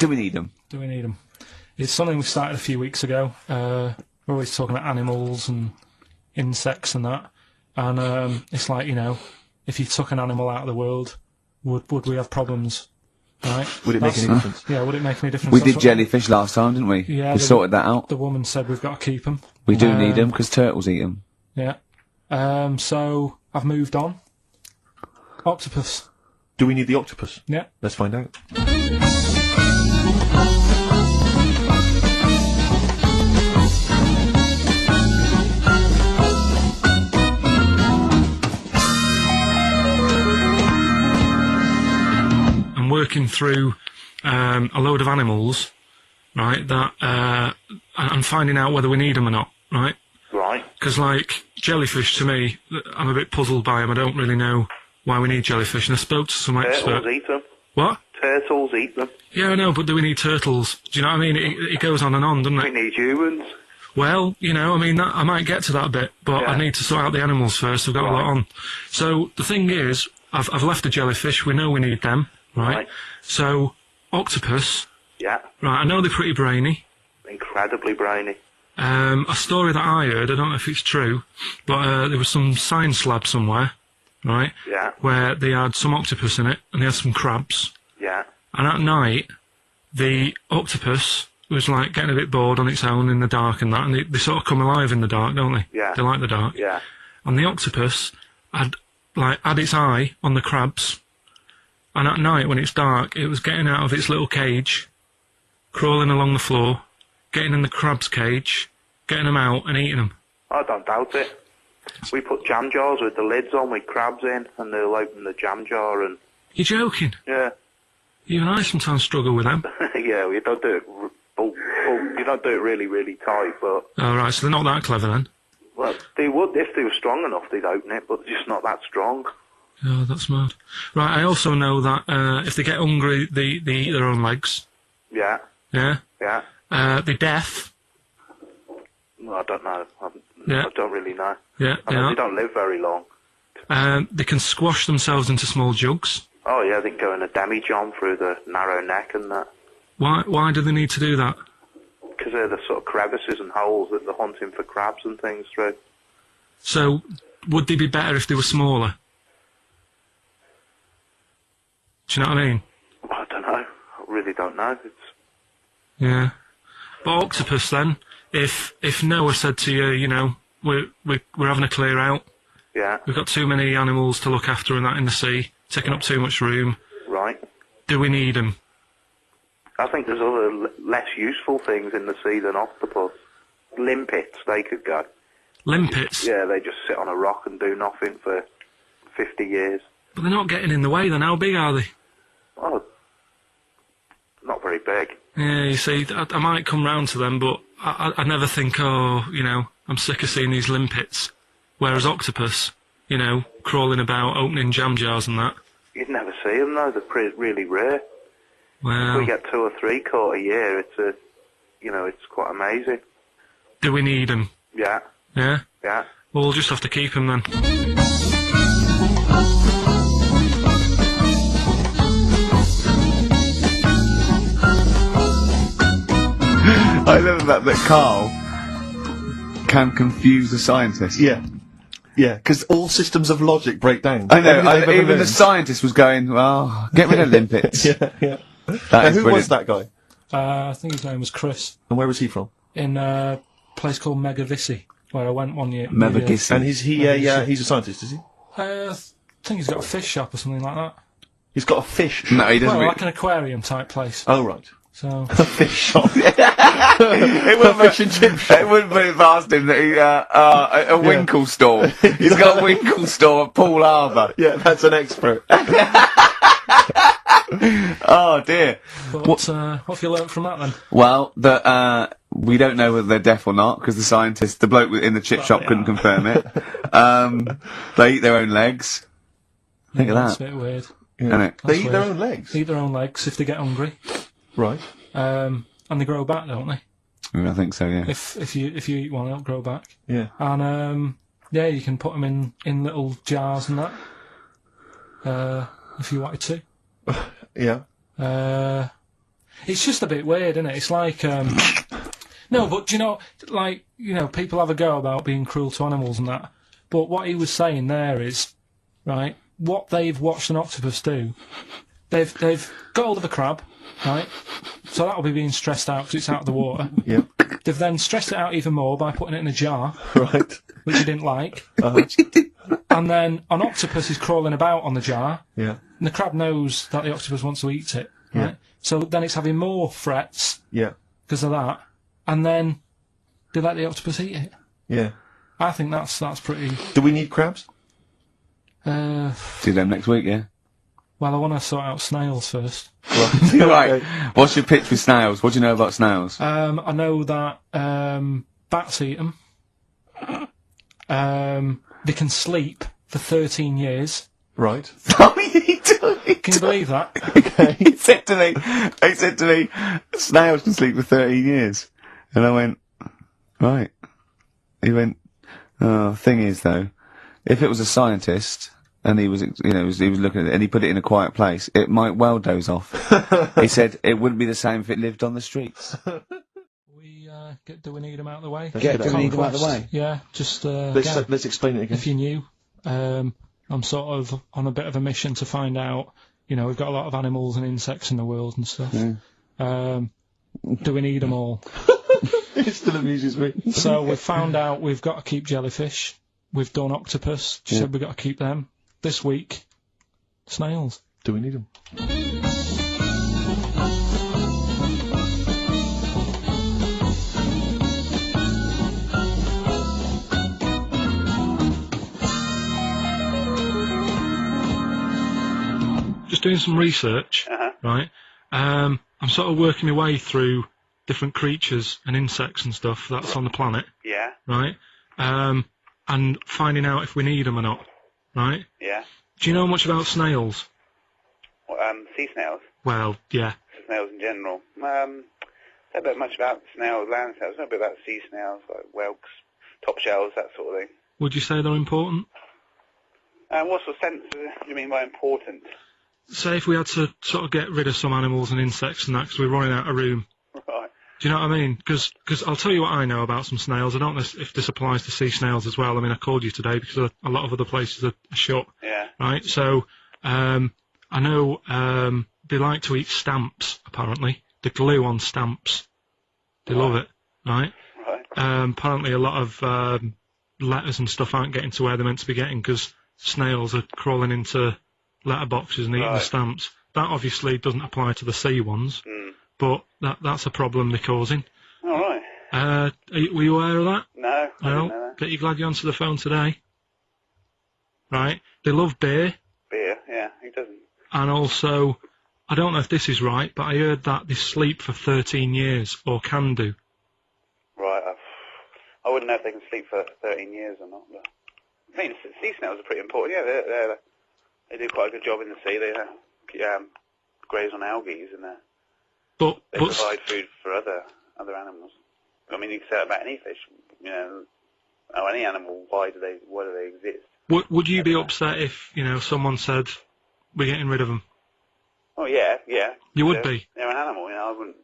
Do we need them? Do we need them? It's something we started a few weeks ago. We're always talking about animals and insects and that. And it's like, you know, if you took an animal out of the world, would we have problems? Right? Would it make any difference? Yeah, would it make any difference? We did jellyfish last time, didn't we? Yeah. We sorted that out. The woman said we've got to keep them. We do need them because turtles eat them. Yeah. So I've moved on. Octopus. Do we need the octopus? Yeah. Let's find out. I'm working through a load of animals, right, that I'm finding out whether we need them or not, right? Right. Because, like, jellyfish, to me, I'm a bit puzzled by them. I don't really know why we need jellyfish, and I spoke to some expert. Turtles eat them. What? Turtles eat them. Yeah, I know, but do we need turtles? Do you know what I mean? It goes on and on, doesn't We it? need humans. Well, you know, I mean, I might get to that bit, but I need to sort out the animals first. I've got a lot on. So, the thing is, I've left the jellyfish. We know we need them, right? So, octopus. Yeah. Right, I know they're pretty brainy. Incredibly brainy. A story that I heard, I don't know if it's true, but there was some science lab somewhere, right? Yeah. Where they had some octopus in it, and they had some crabs. Yeah. And at night, the octopus was like getting a bit bored on its own in the dark and that, and they sort of come alive in the dark, don't they? Yeah. They like the dark. Yeah. And the octopus had its eye on the crabs, and at night when it's dark, it was getting out of its little cage, crawling along the floor, getting in the crab's cage, getting them out and eating them. I don't doubt it. We put jam jars with the lids on with crabs in, and they'll open the jam jar and... You're joking? Yeah. Even I sometimes struggle with them. Yeah, we don't do it... you don't do it really, really tight, but... Oh, right, so they're not that clever then? Well, they would, if they were strong enough, they'd open it, but they're just not that strong. Oh, that's mad. Right, I also know that if they get hungry, they eat their own legs. Yeah. Yeah? Yeah. They're deaf. Well, I don't know. Yeah. I don't really know. Yeah, I mean, they don't live very long. They can squash themselves into small jugs. Oh, yeah, they can go in a demi-john through the narrow neck and that. Why do they need to do that? Because they're the sort of crevices and holes that they're hunting for crabs and things through. So, would they be better if they were smaller? Do you know what I mean? I don't know. I really don't know. Yeah. But octopus then, if Noah said to you, you know, we're having a clear out. Yeah. We've got too many animals to look after and that in the sea, taking up too much room. Right. Do we need them? I think there's other less useful things in the sea than octopus. Limpets, they could go. Limpets? Yeah, they just sit on a rock and do nothing for 50 years. But they're not getting in the way then. How big are they? Oh, not very big. Yeah, you see, I might come round to them, but I never think, oh, you know, I'm sick of seeing these limpets. Whereas octopus, you know, crawling about, opening jam jars and that. You'd never see them though, they're really rare. Well, If we get 2 or 3 caught a year, it's quite amazing. do we need them? Yeah. Yeah? Yeah. Well, we'll just have to keep them then. I love that Carl can confuse a scientist. Yeah. Yeah, because all systems of logic break down. I know, Everything I've ever even the learned. scientist was going, well, get rid of limpets. Yeah, yeah. That is Who brilliant. was that guy? I think his name was Chris, And where was he from? in a place called Megavisi, where I went one year. Megavisi. And he's a scientist, is he? I think he's got a fish shop or something like that. He's got a fish shop. No, he doesn't. Well, like an aquarium type place. Oh, right. So, A fish shop. It wouldn't fish and chip shop. It wouldn't be past him that he, a Winkle store. He's got a Winkle store at Poole Harbour. Yeah, that's an expert. Oh dear. but what have you learnt from that then? Well, that we don't know whether they're deaf or not because the bloke in the chip shop couldn't confirm it. They eat their own legs. Think of That's that. a bit weird. Isn't it? They eat their weird. own legs. They eat their own legs if they get hungry. Right. And they grow back, don't they? I think so. Yeah. If you eat one, they'll grow back. Yeah. And yeah, you can put them in little jars and that. If you wanted to. Yeah. It It's just a bit weird, isn't it? It's like, no, but do you know, like, people have a go about being cruel to animals and that. But what he was saying there is, right, what they've watched an octopus do, they've got hold of a crab, right? So that'll be being stressed out because it's out of the water. Yep. They've then stressed it out even more by putting it in a jar, Right. which he didn't like. Uh-huh. And then an octopus is crawling about on the jar, Yeah. and the crab knows that the octopus wants to eat it, right? Yeah. So then it's having more frets Yeah. because of that, and then they let the octopus eat it. Yeah. I think that's pretty. Do we need crabs? See them next week, yeah? Well, I want to sort out snails first. Right. Right. Okay. What's your pitch with snails? What do you know about snails? I know that bats eat them. They can sleep for 13 years. Right. Can you believe that? Okay. He said to me, snails can sleep for 13 years. And I went, right. He went, oh, thing is though, if it was a scientist, and he was, he was looking at it, and he put it in a quiet place, it might well doze off. He said it wouldn't be the same if it lived on the streets. Do we need them out of the way? Yeah, do we need them out of the way? Yeah, just Let's explain it again. if you're new, I'm sort of on a bit of a mission to find out. We've got a lot of animals and insects in the world and stuff. Yeah. Do we need them all? It still amuses me. So we've found out we've got to keep jellyfish. We've done octopus. She said we've got to keep them. This week, snails. Do we need them? Just doing some research, right? I'm sort of working my way through different creatures and insects and stuff that's on the planet, Yeah, right? And finding out if we need them or not, right? yeah. Do you know much about snails? Well, sea snails, Well, yeah. snails in general. Don't know much about snails, land snails. Know a bit about sea snails, like whelks, top shells, that sort of thing. Would you say they're important? What sort of sense do you mean by important? Say if we had to sort of get rid of some animals and insects and that because we're running out of room. Right. Do you know what I mean? Because I'll tell you what I know about some snails. I don't know if this applies to sea snails as well. I mean, I called you today because a lot of other places are shut. Yeah. Right? So, I know they like to eat stamps, apparently. The glue on stamps. They love it, right? Right. Apparently a lot of letters and stuff aren't getting to where they're meant to be getting because snails are crawling into letterboxes and eating the stamps. That obviously doesn't apply to the sea ones, but that's a problem they're causing. All right. Were you aware of that? No, I didn't know No? that. Bet you're glad you answered the phone today. Right? They love beer, Beer, yeah, he doesn't. and also, I don't know if this is right, but I heard that they sleep for 13 years, or can do. Right. I wouldn't know if they can sleep for 13 years or not. But I mean, sea snails are pretty important. Yeah, they do quite a good job in the sea. They graze on algae, and they provide food for other animals. I mean, you can say that about any fish. Any animal. Why do they exist? Would you be upset if someone said we're getting rid of them? Oh yeah. You would be. They're an animal, I wouldn't.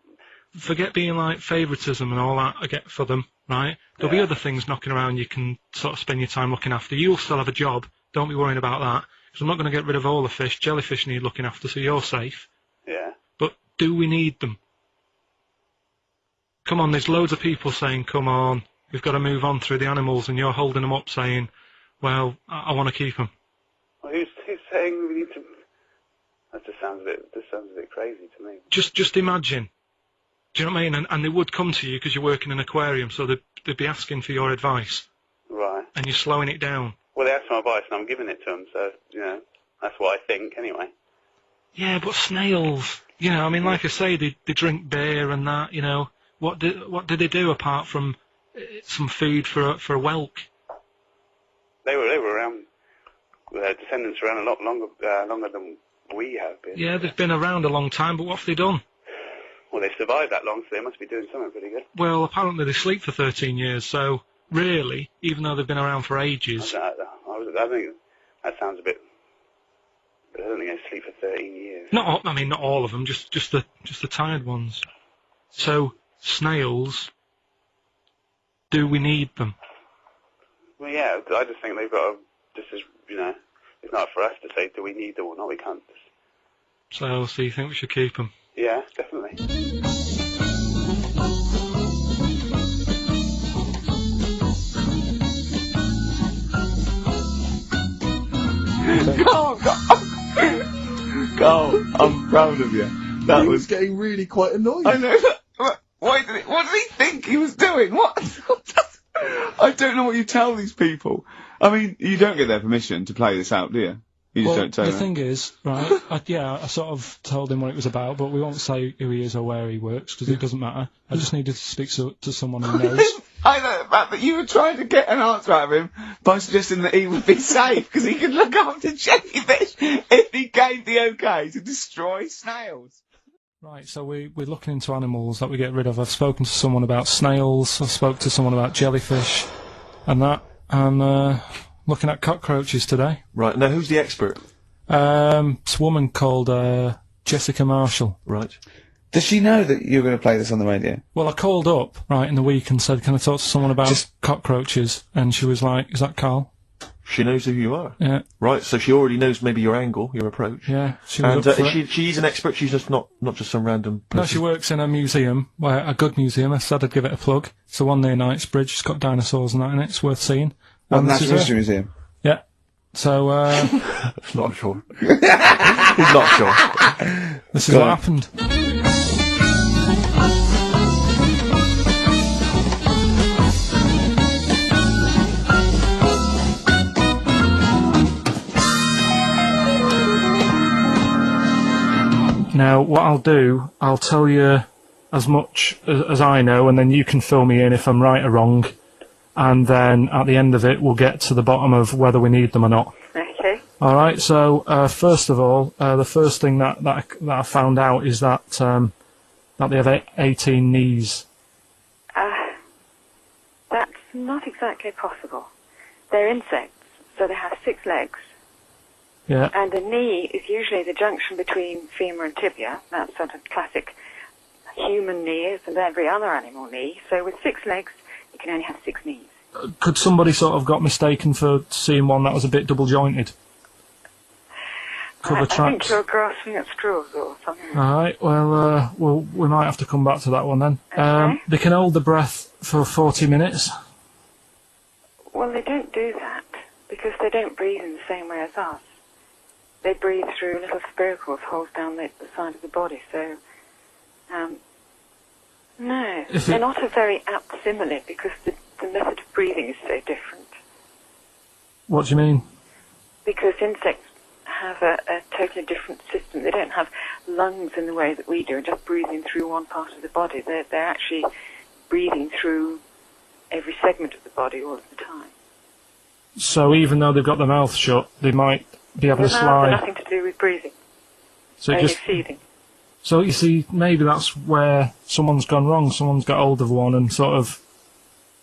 Forget being like favouritism and all that I get for them, right? There'll be other things knocking around you can sort of spend your time looking after. You'll still have a job. Don't be worrying about that. Because I'm not going to get rid of all the fish. Jellyfish need looking after, so you're safe. Yeah. But do we need them? Come on, there's loads of people saying, come on, we've got to move on through the animals, and you're holding them up saying, well, I want to keep them. Well, who's saying we need to? That just sounds a bit crazy to me. Just imagine. Do you know what I mean? And they would come to you because you work in an aquarium, so they'd be asking for your advice. Right. And you're slowing it down. Well, they asked for my advice, and I'm giving it to them, so, that's what I think, anyway. Yeah, but snails, I mean, like I say, they drink beer and that, What did they do apart from some food for a whelk? They were around, their descendants around a lot longer than we have been. Yeah, they've been around a long time, but what have they done? Well, they survived that long, so they must be doing something pretty good. Well, apparently they sleep for 13 years, so really, even though they've been around for ages... I think that sounds a bit But I don't think I sleep for 13 years. Not all of them, just the tired ones. So snails, do we need them? Well, yeah, I just think they've got to, just as, it's not for us to say, do we need them or not, we can't. So you think we should keep them? Yeah, definitely. Carl, I'm proud of you. That He was was getting really quite annoyed. I know. What did he think he was doing? What? I don't know what you tell these people. I mean, you don't get their permission to play this out, do you? You just don't tell the them. thing is, right, I sort of told him what it was about, but we won't say who he is or where he works, because it doesn't matter. I just needed to speak to someone who knows. I know the fact that you were trying to get an answer out of him by suggesting that he would be safe, because he could look after jellyfish if he gave the okay to destroy snails. Right, so we're looking into animals that we get rid of. I've spoken to someone about snails, I've spoken to someone about jellyfish, and that, and looking at cockroaches today. Right, now who's the expert? It's a woman called Jessica Marshall. Right. Does she know that you're going to play this on the radio? Well, I called up, right, in the week and said, can I talk to someone about cockroaches? And she was like, is that Carl? She knows who you are. Yeah. Right, so she already knows maybe your angle, your approach. Yeah, she was And up for it. she's an expert, she's just not just some random person. No, she works in a museum, a good museum. I said I'd give it a plug. It's the one near Knightsbridge. It's got dinosaurs and that in it. It's worth seeing. Well, And this Natural is History her. Museum. Yeah. So, Not sure. He's not sure. this is Go what on. happened. Now, what I'll do, I'll tell you as much as I know, and then you can fill me in if I'm right or wrong. And then at the end of it, we'll get to the bottom of whether we need them or not. Okay. All right. So first of all, the first thing that I found out is that they have 18 knees. That's not exactly possible. They're insects, so they have 6 legs. Yeah. And the knee is usually the junction between femur and tibia. That's sort of classic human knee, as and every other animal knee. So with 6 legs, you can only have 6 knees. Could somebody sort of got mistaken for seeing one that was a bit double jointed? Cover I think tracks. you're grasping at straws or something. All right. Well, we might have to come back to that one then. Okay. They can hold the breath for 40 minutes. Well, they don't do that because they don't breathe in the same way as us. They breathe through little spiracles holes down the side of the body. So, no, they're not a very apt simile because the method of breathing is so different. What do you mean? Because insects have a totally different system. They don't have lungs in the way that we do, just breathing through one part of the body. They're actually breathing through every segment of the body all of the time. So even though they've got their mouth shut, they might be having a The mouth has slide. nothing to do with breathing, So only just feeding. so you see, maybe that's where someone's gone wrong. Someone's got hold of one and sort of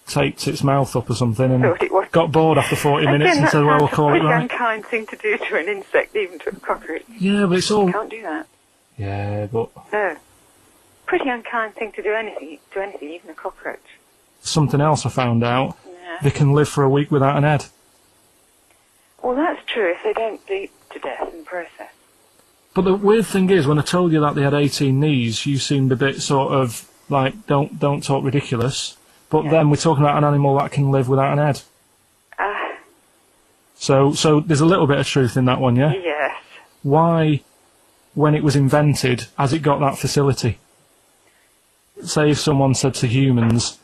taped its mouth up or something, and Thought it was. got bored after 40 minutes Again, and that said, "Well, we'll sounds call a it pretty right." unkind thing to do to an insect, even to a cockroach. Yeah, but it's all. You can't do that. Yeah, but No. Pretty unkind thing to do anything, even a cockroach. something else I found out. Yeah. They can live for a week without an head. Well, that's true if they don't bleed to death in the process. But the weird thing is, when I told you that they had 18 knees, you seemed a bit sort of like, don't talk ridiculous. But Yeah. then we're talking about an animal that can live without an head. So there's a little bit of truth in that one, yeah? Yes. Why, when it was invented, has it got that facility? Say if someone said to humans,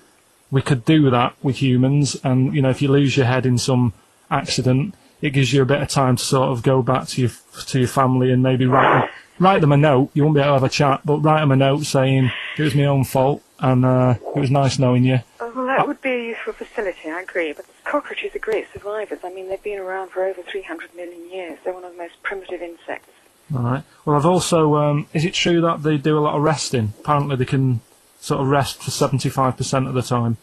we could do that with humans, and, you know, if you lose your head in some accident, it gives you a bit of time to sort of go back to your family and maybe write them a note. You won't be able to have a chat, but write them a note saying, it was my own fault, and it was nice knowing you. Well, that would be a useful facility, I agree. But cockroaches are great survivors. I mean, they've been around for over 300 million years. They're one of the most primitive insects. All right. Well, I've also, is it true that they do a lot of resting? Apparently they can sort of rest for 75% of the time.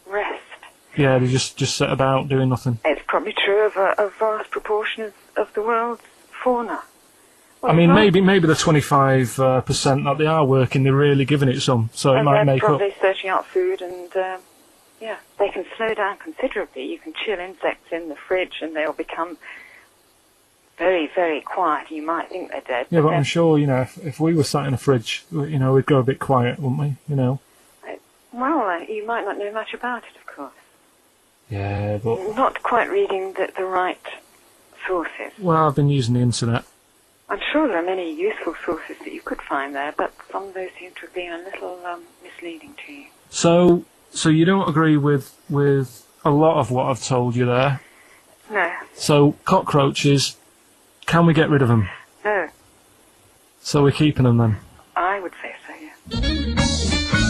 Rest. Yeah, they just sit about doing nothing. It's probably true of a vast proportion of the world's fauna. Well, I mean, right. maybe the 25% that they are working, they're really giving it some, so it And might they're make up. probably searching out food, and yeah, they can slow down considerably. You can chill insects in the fridge, and they'll become very, very quiet. You might think they're dead. Yeah, but then- I'm sure, you know, if we were sat in a fridge, you know, we'd go a bit quiet, wouldn't we? You know. Well, you might not know much about it, of course. Yeah, but Not quite reading the right sources. well, I've been using the internet. I'm sure there are many useful sources that you could find there, but some of those seem to have been a little misleading to you. So you don't agree with a lot of what I've told you there. No, So cockroaches, can we get rid of them? no, So we're keeping them then. I would say so, yeah.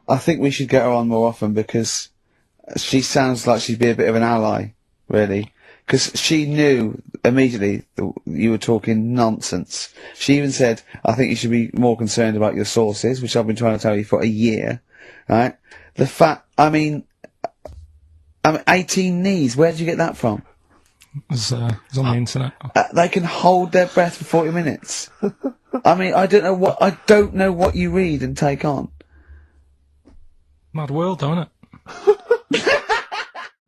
I think we should get her on more often because she sounds like she'd be a bit of an ally, really. Because she knew immediately that you were talking nonsense. She even said, I think you should be more concerned about your sources, which I've been trying to tell you for a year, right? The fact, I mean 18 knees, where did you get that from? It's on the internet. They can hold their breath for 40 minutes. I mean, I don't know what you read and take on. Mad world, don't it?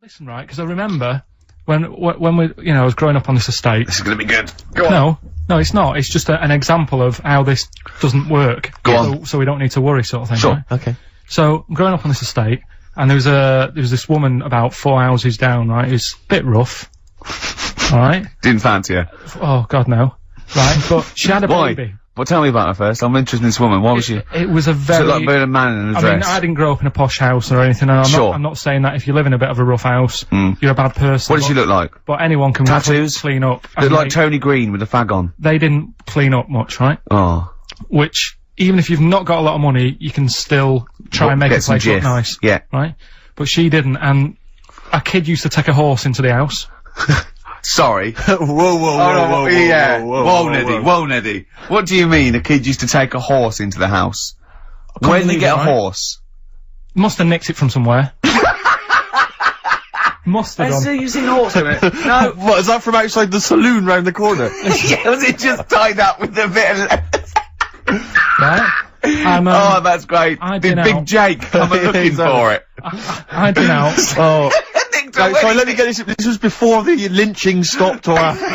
Listen, right, because I remember when we, you know, I was growing up on this estate. This is going to be good. Go on. No, it's not. It's just an example of how this doesn't work. Go on. So we don't need to worry, sort of thing. Sure. Right? Okay. So I'm growing up on this estate, and there was this woman about 4 houses down, right? Who's a bit rough. All right. Didn't fancy her. Oh God, no. Right, but she had a Why? baby. Well, tell me about her first. I'm interested in this woman. Why was she? It was a She very. looked like being a man in a I dress. mean, I didn't grow up in a posh house or anything, and Sure. I'm not saying that if you live in a bit of a rough house, you're a bad person. What did she look like? But anyone can Tattoos? clean up. Looked And like Tony Green with a fag on. they didn't clean up much, right? Oh. Which, even if you've not got a lot of money, you can still try and make Get the some place look jiff. nice, Yeah. right? But she didn't, and a kid used to take a horse into the house. Sorry. whoa, Yeah. Whoa, Neddy. Whoa, Neddy. What do you mean a kid used to take a horse into the house? Where did he believe get it, a right? horse? Must have nicked it from somewhere. Must have done. you seen a horse in it? No. What, is that from outside the saloon round the corner? Yeah, was it just tied up with a bit of... Right? oh, that's great. I'd Big, been big out. Jake, come and looking Exactly. for it. I'd been out. Oh. Nicked Sorry, away. let me get this. This was before the lynching stopped or after.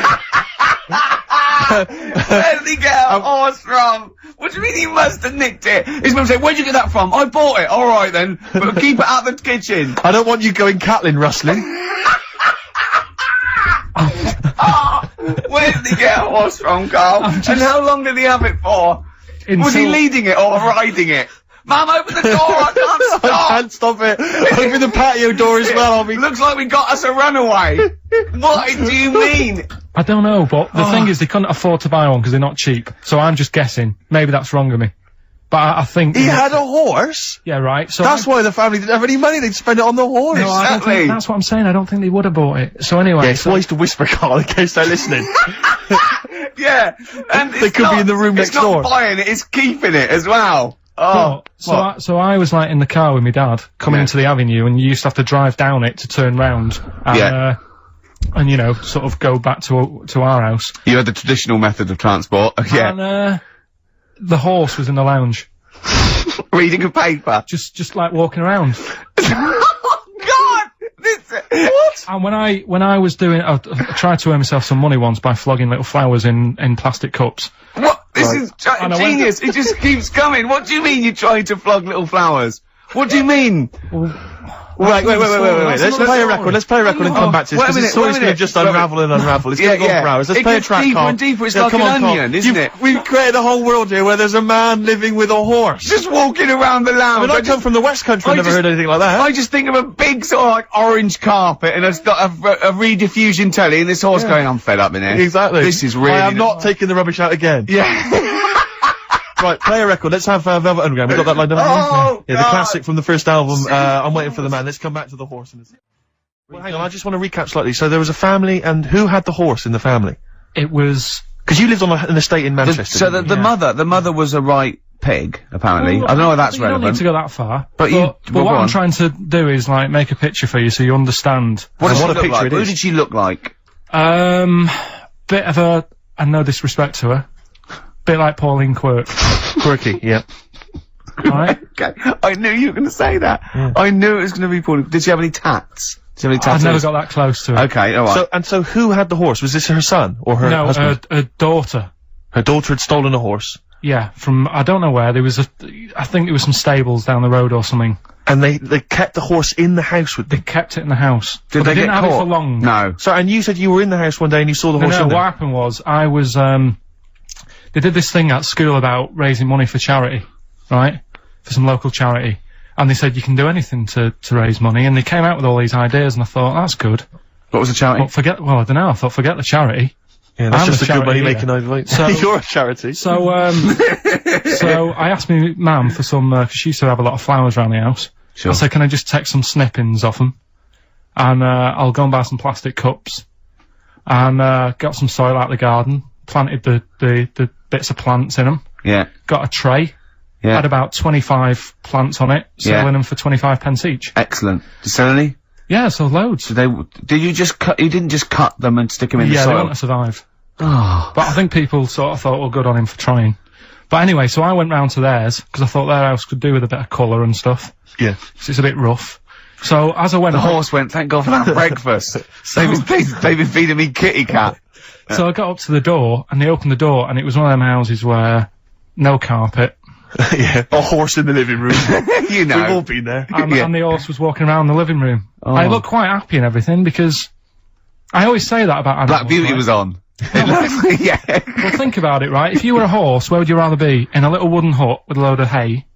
Where did he get a horse from? What do you mean he must have nicked it? His mum said, where'd you get that from? I bought it. All right then, but keep it out of the kitchen. I don't want you going Catlin rustling. Oh, where did he get a horse from, Carl? And how long did he have it for? Was he leading it or riding it? Mum, open the door, I can't I stop! can't stop it. Open the patio door as well. I'll be. Looks like we got us a runaway. What do you mean? I don't know, but the thing is, they couldn't afford to buy one because they're not cheap. So I'm just guessing. Maybe that's wrong of me. But I think... He had a horse? Yeah, right. So That's why the family didn't have any money. They'd spend it on the horse. No, I don't Exactly. think, that's what I'm saying. I don't think they would have bought it. So anyway... Yeah, it's wise to whisper, Carl, in case they're listening. Yeah, and They could be in the room next door. It's not buying it, it's keeping it as well. Oh, So I was like in the car with my dad coming Yeah. into the avenue, and you used to have to drive down it to turn round and, Yeah. and you know, sort of go back to our house. you had the traditional method of transport. Yeah, And the horse was in the lounge, reading a paper. just like walking around. Oh God! What? And when I was doing, I tried to earn myself some money once by flogging little flowers in plastic cups. What? This is And I went- genius. It just keeps coming. What do you mean you're trying to flog little flowers? What do you mean? Wait. Let's play a record. Let's play a record and come back to this, Wait a because the minute, story's wait a going to minute. just Wait a unravel and unravel. It's Yeah, going to go yeah. for hours. Let's It play a gets track, deeper Carl. and deeper. It's Yeah, like come an on, Carl. onion, isn't it? We've created a whole world here where there's a man living with a horse. Just walking around the lounge. I come from the West Country. I I've never just- heard anything like that. I just think of a big sort of like orange carpet and it's got a rediffusion telly and this horse going, I'm fed up in here. Exactly. This is really... I am not taking the rubbish out again. Yeah. Right, play a record. Let's have Velvet Underground. We've got that lined up. Oh, Yeah, the God. classic from the first album. I'm waiting for the man. Let's come back to the horse. Well, hang on. I just want to recap slightly. So there was a family, and who had the horse in the family? It was Because you lived on an estate in Manchester. So the mother was a right pig, apparently. Well, I don't know whether that's you don't need relevant. to go that far. But what I'm trying to do is, like, make a picture for you so you understand. What does she what a look picture like? it Who is. did she look like? Bit of a, and no disrespect to her, bit like Pauline Quirk, Quirky, yeah. right? Okay, I knew you were going to say that. Yeah. I knew it was going to be Pauline. Did she have any tats? Did she have any I've tattoos? never got that close to her. Okay, alright. So who had the horse? Was this her son or her No, husband? her daughter. Her daughter had stolen a horse, Yeah, from, I don't know where, there was I think there was some stables down the road or something. and they kept the horse in the house with They them. kept it in the house. Did But they didn't get have it caught? for long. No. So, and you said you were in the house one day and you saw the horse No, in there. what happened was, I was, they did this thing at school about raising money for charity, right? For some local charity. And they said you can do anything to raise money, and they came out with all these ideas, and I thought, that's good. What was the charity? Well, I don't know, I thought, forget the charity. Yeah, that's I'm just a a good charity, money making idea. So- You're a charity. So, so I asked my mum for some, 'cause she used to have a lot of flowers around the house. Sure. I said, can I just take some snippings off them? And, I'll go and buy some plastic cups. And, got some soil out of the garden, planted the bits of plants in them, Yeah. got a tray, Yeah. had about 25 plants on it, selling them for 25 pence each. Excellent. Did you sell any? Yeah, so loads. Did you just cut, you didn't just cut them and stick them in the Yeah, they soil? want to survive. Oh. But I think people sort of thought, well, good on him for trying. But anyway, so I went round to theirs, because I thought their house could do with a bit of colour and stuff. Yeah. 'Cause it's a bit rough. So as I went The up, horse went, thank God for that breakfast. They've been feeding me kitty cat. so I got up to the door, and they opened the door, and it was one of them houses where no carpet, Yeah. A horse in the living room. You know. We've all been there. Yeah. and the horse was walking around the living room. Oh. I looked quite happy and everything, because I always say that about animals. Black Beauty right? was on. Yeah. Well, think about it, right? If you were a horse, where would you rather be? In a little wooden hut with a load of hay,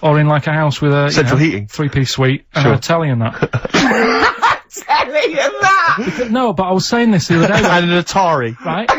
or in like a house with a Central heating. 3-piece suite and Sure. a telly and that? Telling you that! No, but I was saying this the other day, And an Atari. right?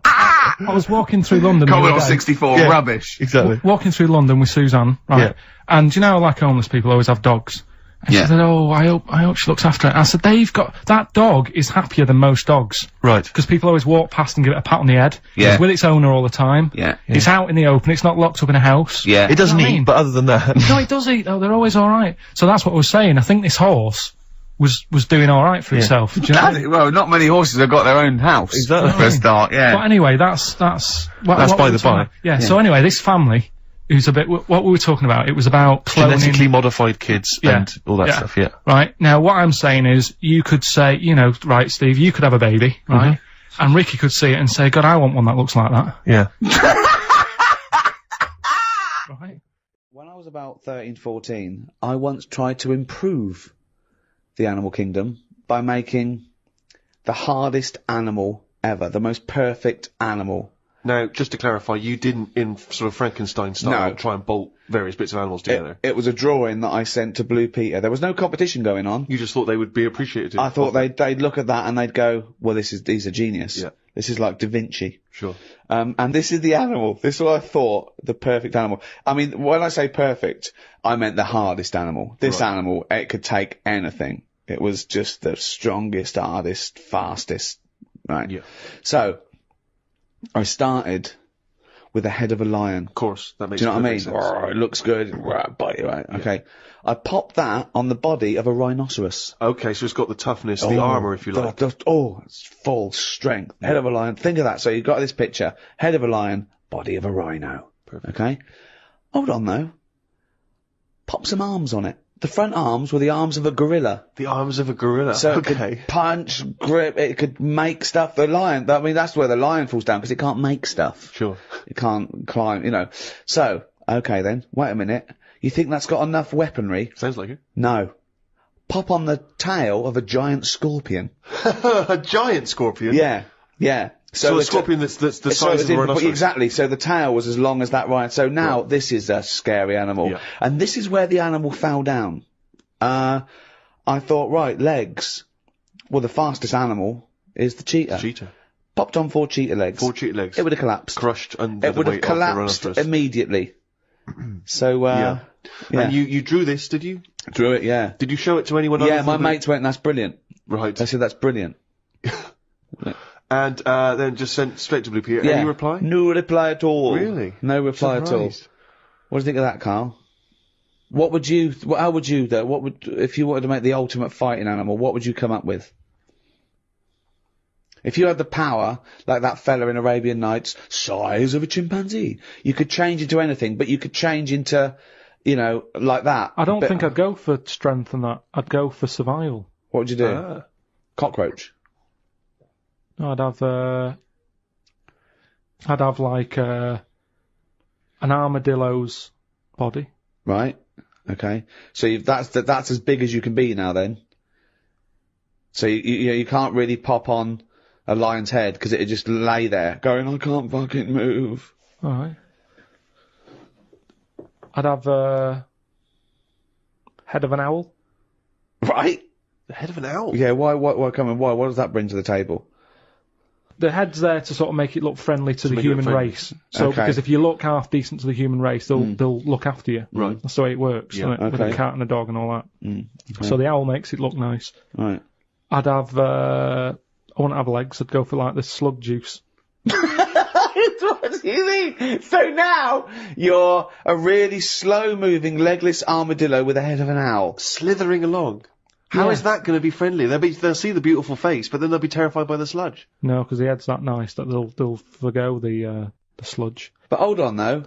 I was walking through London the Commodore other day, 64, Yeah. rubbish. Exactly. walking through London with Suzanne, right? Yeah. And you know, like homeless people always have dogs. And Yeah. she said, oh, I hope she looks after it. I said, that dog is happier than most dogs. Right. Because people always walk past and give it a pat on the head. Yeah. It's with its owner all the time. Yeah. It's out in the open, it's not locked up in a house. Yeah. It doesn't You know what I eat, mean? but other than that. No, it does eat though, they're always alright. So that's what I was saying. I think this horse was doing alright for itself. Do you know what I mean? Well, not many horses have got their own house. Exactly. For a start, yeah. But anyway, that's That's what by we the were talking by. about. Yeah, so anyway, this family, who's a bit, what we were talking about, it was about cloning. Genetically modified kids Yeah. and all that stuff, yeah. Right, now what I'm saying is, you could say, you know, right, Steve, you could have a baby, right? And Ricky could see it and say, God, I want one that looks like that. Yeah. Right? When I was about 13, 14, I once tried to improve the animal kingdom by making the hardest animal ever, the most perfect animal. Now, just to clarify, you didn't, in sort of Frankenstein style, No. try and bolt various bits of animals together. It was a drawing that I sent to Blue Peter. There was no competition going on. You just thought they would be appreciative. I thought they'd look at that and they'd go, well, he's a genius. Yeah. This is like Da Vinci. Sure. And this is the animal. This is what I thought, the perfect animal. I mean, when I say perfect, I meant the hardest animal. This Right. animal, it could take anything. It was just the strongest, hardest, fastest. Right. Yeah. So, I started with the head of a lion. Of course, that makes Do you know what I mean? perfect sense. Roar, it looks good. Roar, bite you, right? Okay. I popped that on the body of a rhinoceros. Okay, so it's got the toughness, the armour, if you like. It's full strength. Head of a lion. Think of that. So you've got this picture. Head of a lion, body of a rhino. Perfect. Okay? Hold on though. Pop some arms on it. The front arms were the arms of a gorilla. The arms of a gorilla. So it okay. could punch, grip, it could make stuff. The lion, I mean, that's where the lion falls down, because it can't make stuff. Sure. It can't climb, you know. So, okay then, wait a minute. You think that's got enough weaponry? Sounds like it. No. Pop on the tail of a giant scorpion. A giant scorpion? Yeah, yeah. So a the- scorpion that's the so size of a rhinoceros. exactly. So the tail was as long as that rhino. So now this is a scary animal. Yeah. And this is where the animal fell down. I thought, right, legs. Well, the fastest animal is the cheetah. Cheetah. Popped on 4 cheetah legs. 4 cheetah legs. It would have collapsed. Crushed under It the would have weight of the collapsed rhinoceros. immediately. So, Yeah. yeah. And you drew this, did you? drew it, yeah. Did you show it to anyone other Yeah, than my the- mates went, that's brilliant. Right. They said, that's brilliant. and then just sent straight to Blue Peter. Yeah. Any reply? No reply at all. Really? No reply at all. Surprised. What do you think of that, Carl? What would you, how would you, though, if you wanted to make the ultimate fighting animal, what would you come up with? If you had the power, like that fella in Arabian Nights, size of a chimpanzee, you could change into anything, but you could change into, you know, like that. I don't think I'd go for strength and that. I'd go for survival. What would you do? Cockroach. No, I'd have like an armadillo's body. Right. Okay. So that's as big as you can be now then. So you can't really pop on a lion's head because it'd just lay there going, I can't fucking move. Alright. I'd have head of an owl. Right. The head of an owl? Yeah, why, come on, why? What does that bring to the table? The head's there to sort of make it look friendly to the make it look human friendly. race. So, Okay. because if you look half decent to the human race, they'll look after you. Right. That's the way it works, Yeah, isn't it? With okay. a cat and a dog and all that. Okay. So the owl makes it look nice. Right. I'd have, I wouldn't have legs, I'd go for like the slug juice. What do you mean? So now you're a really slow-moving, legless armadillo with the head of an owl. Slithering along. How Yeah. is that going to be friendly? They'll see the beautiful face, but then they'll be terrified by the sludge. No, because the head's that nice that they'll forgo the sludge. But hold on though.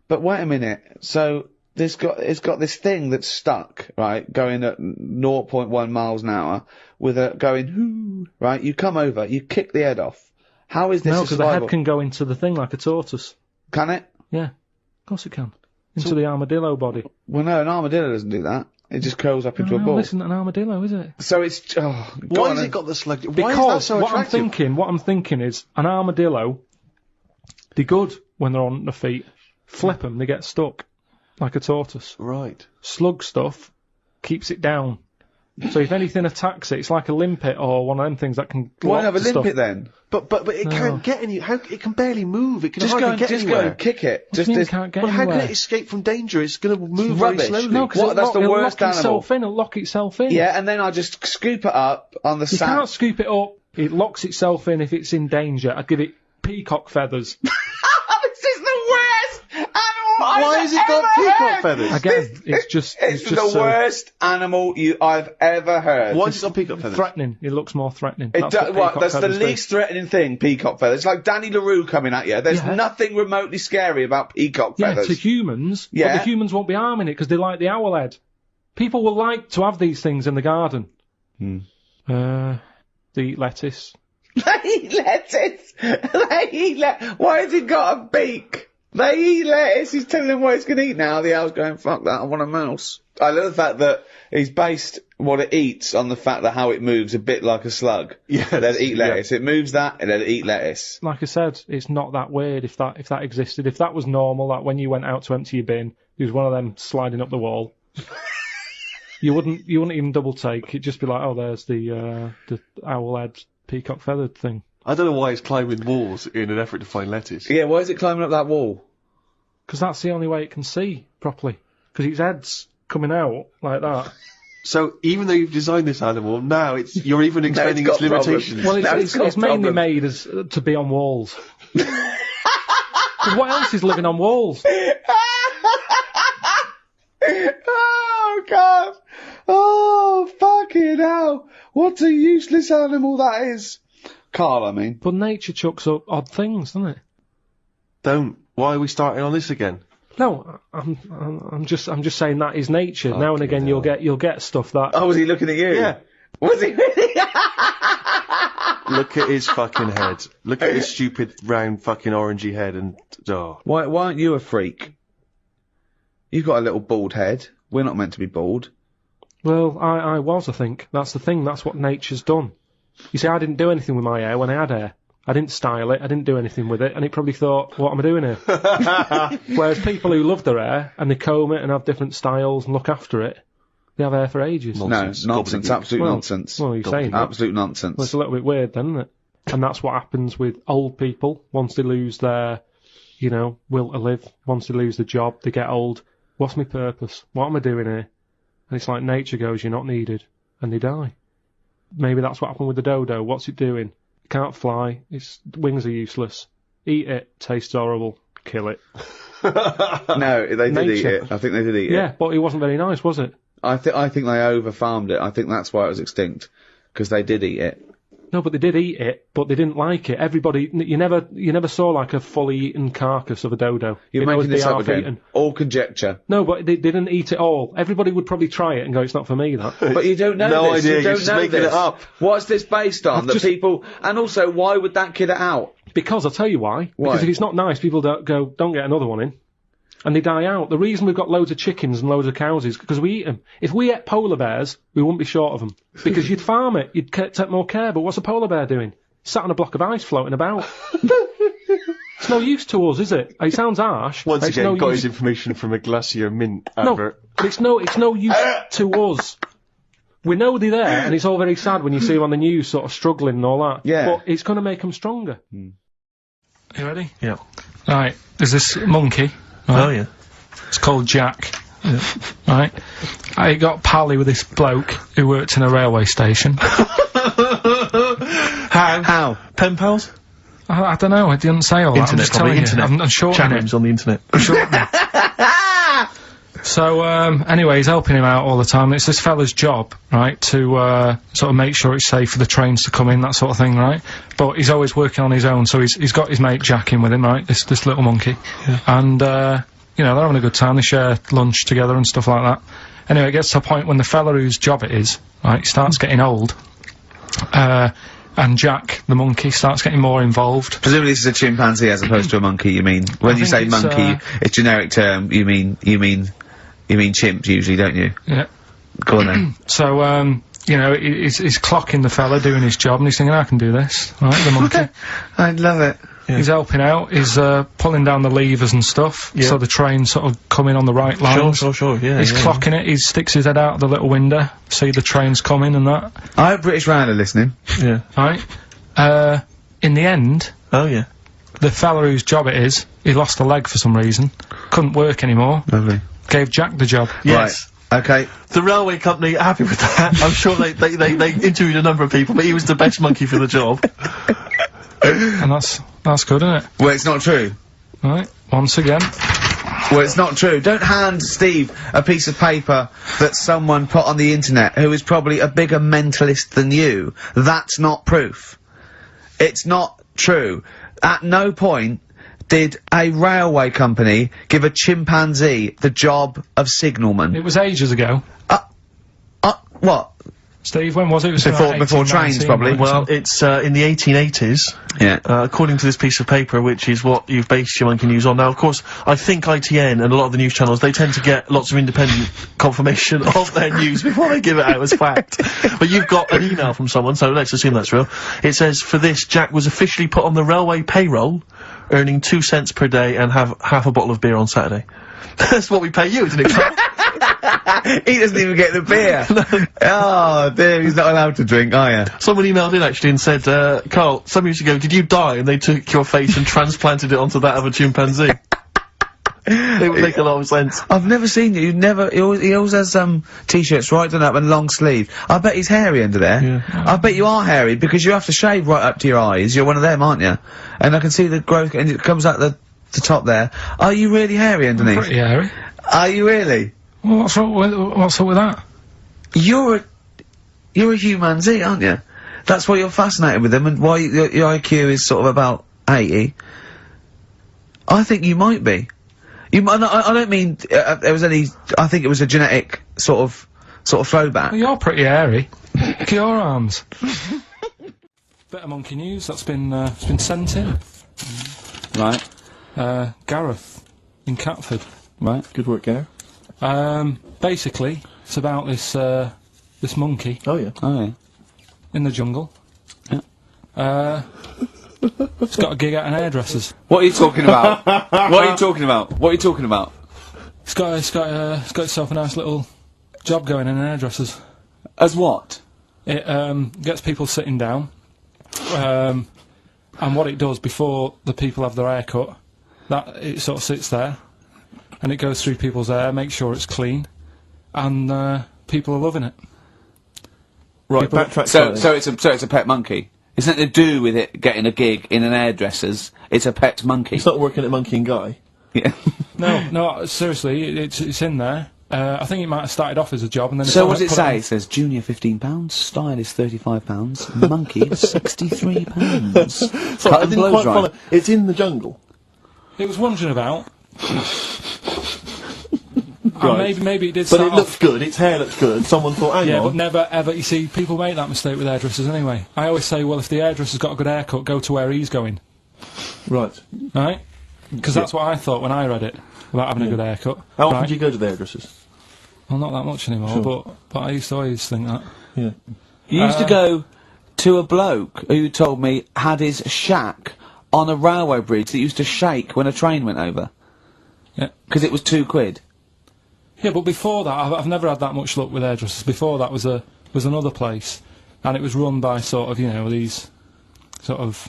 But wait a minute. So it's got this thing that's stuck, right, going at 0.1 miles an hour with a going, hoo, right? You come over, you kick the head off. How is this No, a because the survival? head can go into the thing like a tortoise. Can it? Yeah, of course it can. Into the armadillo body. Well, no, an armadillo doesn't do that. It just curls up into a No, ball. this isn't an armadillo, is it? So it's, oh, go Why on has then. it got the sludge? Why is that Because so attractive? what I'm thinking is an armadillo, they're good when they're on their feet. Flip them, they get stuck like a tortoise. Right. Slug stuff keeps it down. So if anything attacks it, it's like a limpet or one of them things that can. Why block have a the stuff. limpet then? But it can't get any. How it can barely move. It can Just hardly go and, get just anywhere. go and kick it. What do you mean it can't get Well, how anywhere? can it escape from danger? It's going to move very rubbish. slowly. No, because What? That's the it'll worst lock itself animal. in. It'll lock itself in. Yeah, and then I just scoop it up on the You sand. can't scoop it up. It locks itself in if it's in danger. I'd give it peacock feathers. This is the worst animal Why has it got peacock feathers? Again, it's just the so worst animal I've ever heard. Why has it got peacock feathers? threatening. It looks more threatening. It That's do- what what, peacock that's the feathers do. least threatening thing, peacock feathers. It's like Danny LaRue coming at you. There's Yeah. nothing remotely scary about peacock Yeah, feathers. to humans, Yeah. but the humans won't be harming it because they like the owl head. People will like to have these things in the garden. They eat lettuce. They eat lettuce. Why has it got a beak? They eat lettuce. He's telling them what it's going to eat now. The owl's going, fuck that, I want a mouse. I love the fact that he's based what it eats on the fact that how it moves a bit like a slug. Yes, Let it eat lettuce. It moves that, and let it eat lettuce. Like I said, it's not that weird if that existed. If that was normal, that when you went out to empty your bin, there was one of them sliding up the wall. You wouldn't even double take. It'd just be like, oh, there's the owl head peacock feathered thing. I don't know why it's climbing walls in an effort to find lettuce. Yeah, why is it climbing up that wall? Because that's the only way it can see properly. Because its head's coming out like that. So even though you've designed this animal, now you're even extending its got problems. limitations. Well, Now it's got mainly problems. made as to be on walls. 'Cause what else is living on walls? Oh, God. Oh, fucking hell. What a useless animal that is. Carl, I mean. But nature chucks up odd things, doesn't it? Don't. Why are we starting on this again? No, I'm just saying that is nature. Now and again, hell. you'll get stuff that. Oh, was he looking at you? Yeah. Was he really? Look at his fucking head. Look at his stupid round fucking orangey head and Why aren't you a freak? You've got a little bald head. We're not meant to be bald. Well, I was, I think. That's the thing. That's what nature's done. You see, I didn't do anything with my hair when I had hair. I didn't style it. I didn't do anything with it. And it probably thought, what am I doing here? Whereas people who love their hair and they comb it and have different styles and look after it, they have hair for ages. Nonsense. No, nonsense. Gobbledygook. Absolute nonsense. Well, you're saying that. Absolute nonsense. Well, it's a little bit weird then, isn't it? And that's what happens with old people. Once they lose their, will to live, once they lose the job, they get old. What's my purpose? What am I doing here? And it's like nature goes, you're not needed. And they die. Maybe that's what happened with the dodo. What's it doing? can't fly, its wings are useless. Eat it, tastes horrible, kill it. No, they did eat it. I think they did eat it. Yeah, but it wasn't very nice, was it? I think they over-farmed it. I think that's why it was extinct. Because they did eat it. No, but they did eat it, but they didn't like it. Everybody, you never saw like a fully eaten carcass of a dodo. You're making this up again. Eaten. All conjecture. No, but they didn't eat it all. Everybody would probably try it and go, it's not for me, that. But you don't know No this. idea, You you're don't just know making this. it up. What's this based on? That people... And also, why would that kid it out? Because I'll tell you why. Because if it's not nice, people don't get another one in. And they die out. The reason we've got loads of chickens and loads of cows is because we eat them. If we ate polar bears, we wouldn't be short of them. Because you'd farm it, you'd take more care, but what's a polar bear doing? Sat on a block of ice floating about. It's no use to us, is it? It sounds harsh. Once it's again, no got use. his information from a Glacier Mint advert. No, it's no use to us. We know they're there, and it's all very sad when you see them on the news sort of struggling and all that. Yeah. But it's going to make them stronger. You ready? Yeah. Right, there's this monkey. Right? Oh, yeah. It's called Jack. Right? I got pally with this bloke who worked in a railway station. How? Pen pals? I don't know, I didn't say all that. I'm Internet, just probably. telling Internet. you. I'm Chat shortening rooms it. on the internet. So, anyway, he's helping him out all the time. It's this fella's job, right, to sort of make sure it's safe for the trains to come in, that sort of thing, right? But he's always working on his own, so he's got his mate Jack in with him, right, this little monkey. Yeah. And, you know, they're having a good time. They share lunch together and stuff like that. Anyway, it gets to a point when the fella whose job it is, right, starts getting old. And Jack, the monkey, starts getting more involved. Presumably this is a chimpanzee as opposed to a monkey, you mean? When you say it's, monkey, it's generic term, you mean chimp usually, don't you? Yeah. Go on then. So, you know, he's clocking the fella doing his job, and he's thinking, I can do this, right, the monkey. I love it. Yeah. He's helping out, he's pulling down the levers and stuff, Yeah. so the train sort of coming on the right lines. Sure, yeah. He's clocking it, he sticks his head out the little window, see the trains coming and that, I hope British Rand are listening. Yeah. right? In the end, Oh, yeah. the fella whose job it is, he lost a leg for some reason, couldn't work anymore, Lovely. gave Jack the job. Yes. Right. Okay. The railway company are happy with that. I'm sure they interviewed a number of people, but he was the best monkey for the job. And that's good, isn't it? Well, it's not true. Right, once again. Well, it's not true. Don't hand Steve a piece of paper that someone put on the internet who is probably a bigger mentalist than you. That's not proof. It's not true. At no point did a railway company give a chimpanzee the job of signalman. It was ages ago. What? Steve, when was it? It was Before trains, probably. Well, it's in the 1880s. Yeah. According to this piece of paper, which is what you've based your monkey news on. Now, of course, I think ITN and a lot of the news channels, they tend to get lots of independent confirmation of their news before they give it out as fact. But you've got an email from someone, so let's assume that's real. It says, for this, Jack was officially put on the railway payroll, earning 2 cents per day and have half a bottle of beer on Saturday. That's what we pay you, isn't it? He doesn't even get the beer. Oh, dear, he's not allowed to drink, are you? Someone emailed in actually and said, Carl, some years ago, did you die? And they took your face and transplanted it onto that of a chimpanzee. It would make a lot of sense. I've never seen you. He always has t-shirts right done up and long sleeve. I bet he's hairy under there. Yeah. I bet you are hairy because you have to shave right up to your eyes. You're one of them, aren't you? And I can see the growth, and it comes out the top there. Are you really hairy underneath? Pretty hairy. Are you really? Well, what's up with that? You're a humanzee, aren't you? That's why you're fascinated with them, and why your IQ is sort of about 80. I think you might be. You might. I don't mean there was any. I think it was a genetic sort of throwback. Well, you're pretty hairy. Look at your arms. Bit of monkey news that's been sent in. Right. Gareth in Catford. Right. Good work, Gary. Basically, it's about this monkey Oh, yeah. Oh yeah. in the jungle. Yeah. It's got a gig at an hairdresser's. What are you talking about? What are you talking about? What are you talking about? It's got itself a nice little job going in an hairdresser's. As what? It gets people sitting down, and what it does before the people have their hair cut, that it sort of sits there, and it goes through people's hair, makes sure it's clean, and people are loving it. Right, People- backtrack So slightly. it's a pet monkey. It's nothing to do with it getting a gig in an hairdresser's. It's a pet monkey. He's not working at Monkey and Guy. Yeah. No, seriously, it's in there. I think it might have started off as a job, and then. So what does it say? It says junior £15, stylist £35, monkey £63. So I didn't quite follow. It's in the jungle. It was wandering about. Right. And maybe it did. But it looks good. Its hair looks good. Someone thought, hang on. Yeah, but never ever. You see, people make that mistake with hairdressers anyway. I always say, well, if the hairdresser's got a good haircut, go to where he's going. Right. Right? Because that's what I thought when I read it about having a good haircut. How often do you go to the hairdressers? Well, not that much anymore. But I used to always think that. Yeah. You used to go to a bloke who told me had his shack on a railway bridge that used to shake when a train went over. Yeah. Because it was £2. Yeah, but before that, I've never had that much luck with hairdressers. Before that was another place, and it was run by sort of, you know, these sort of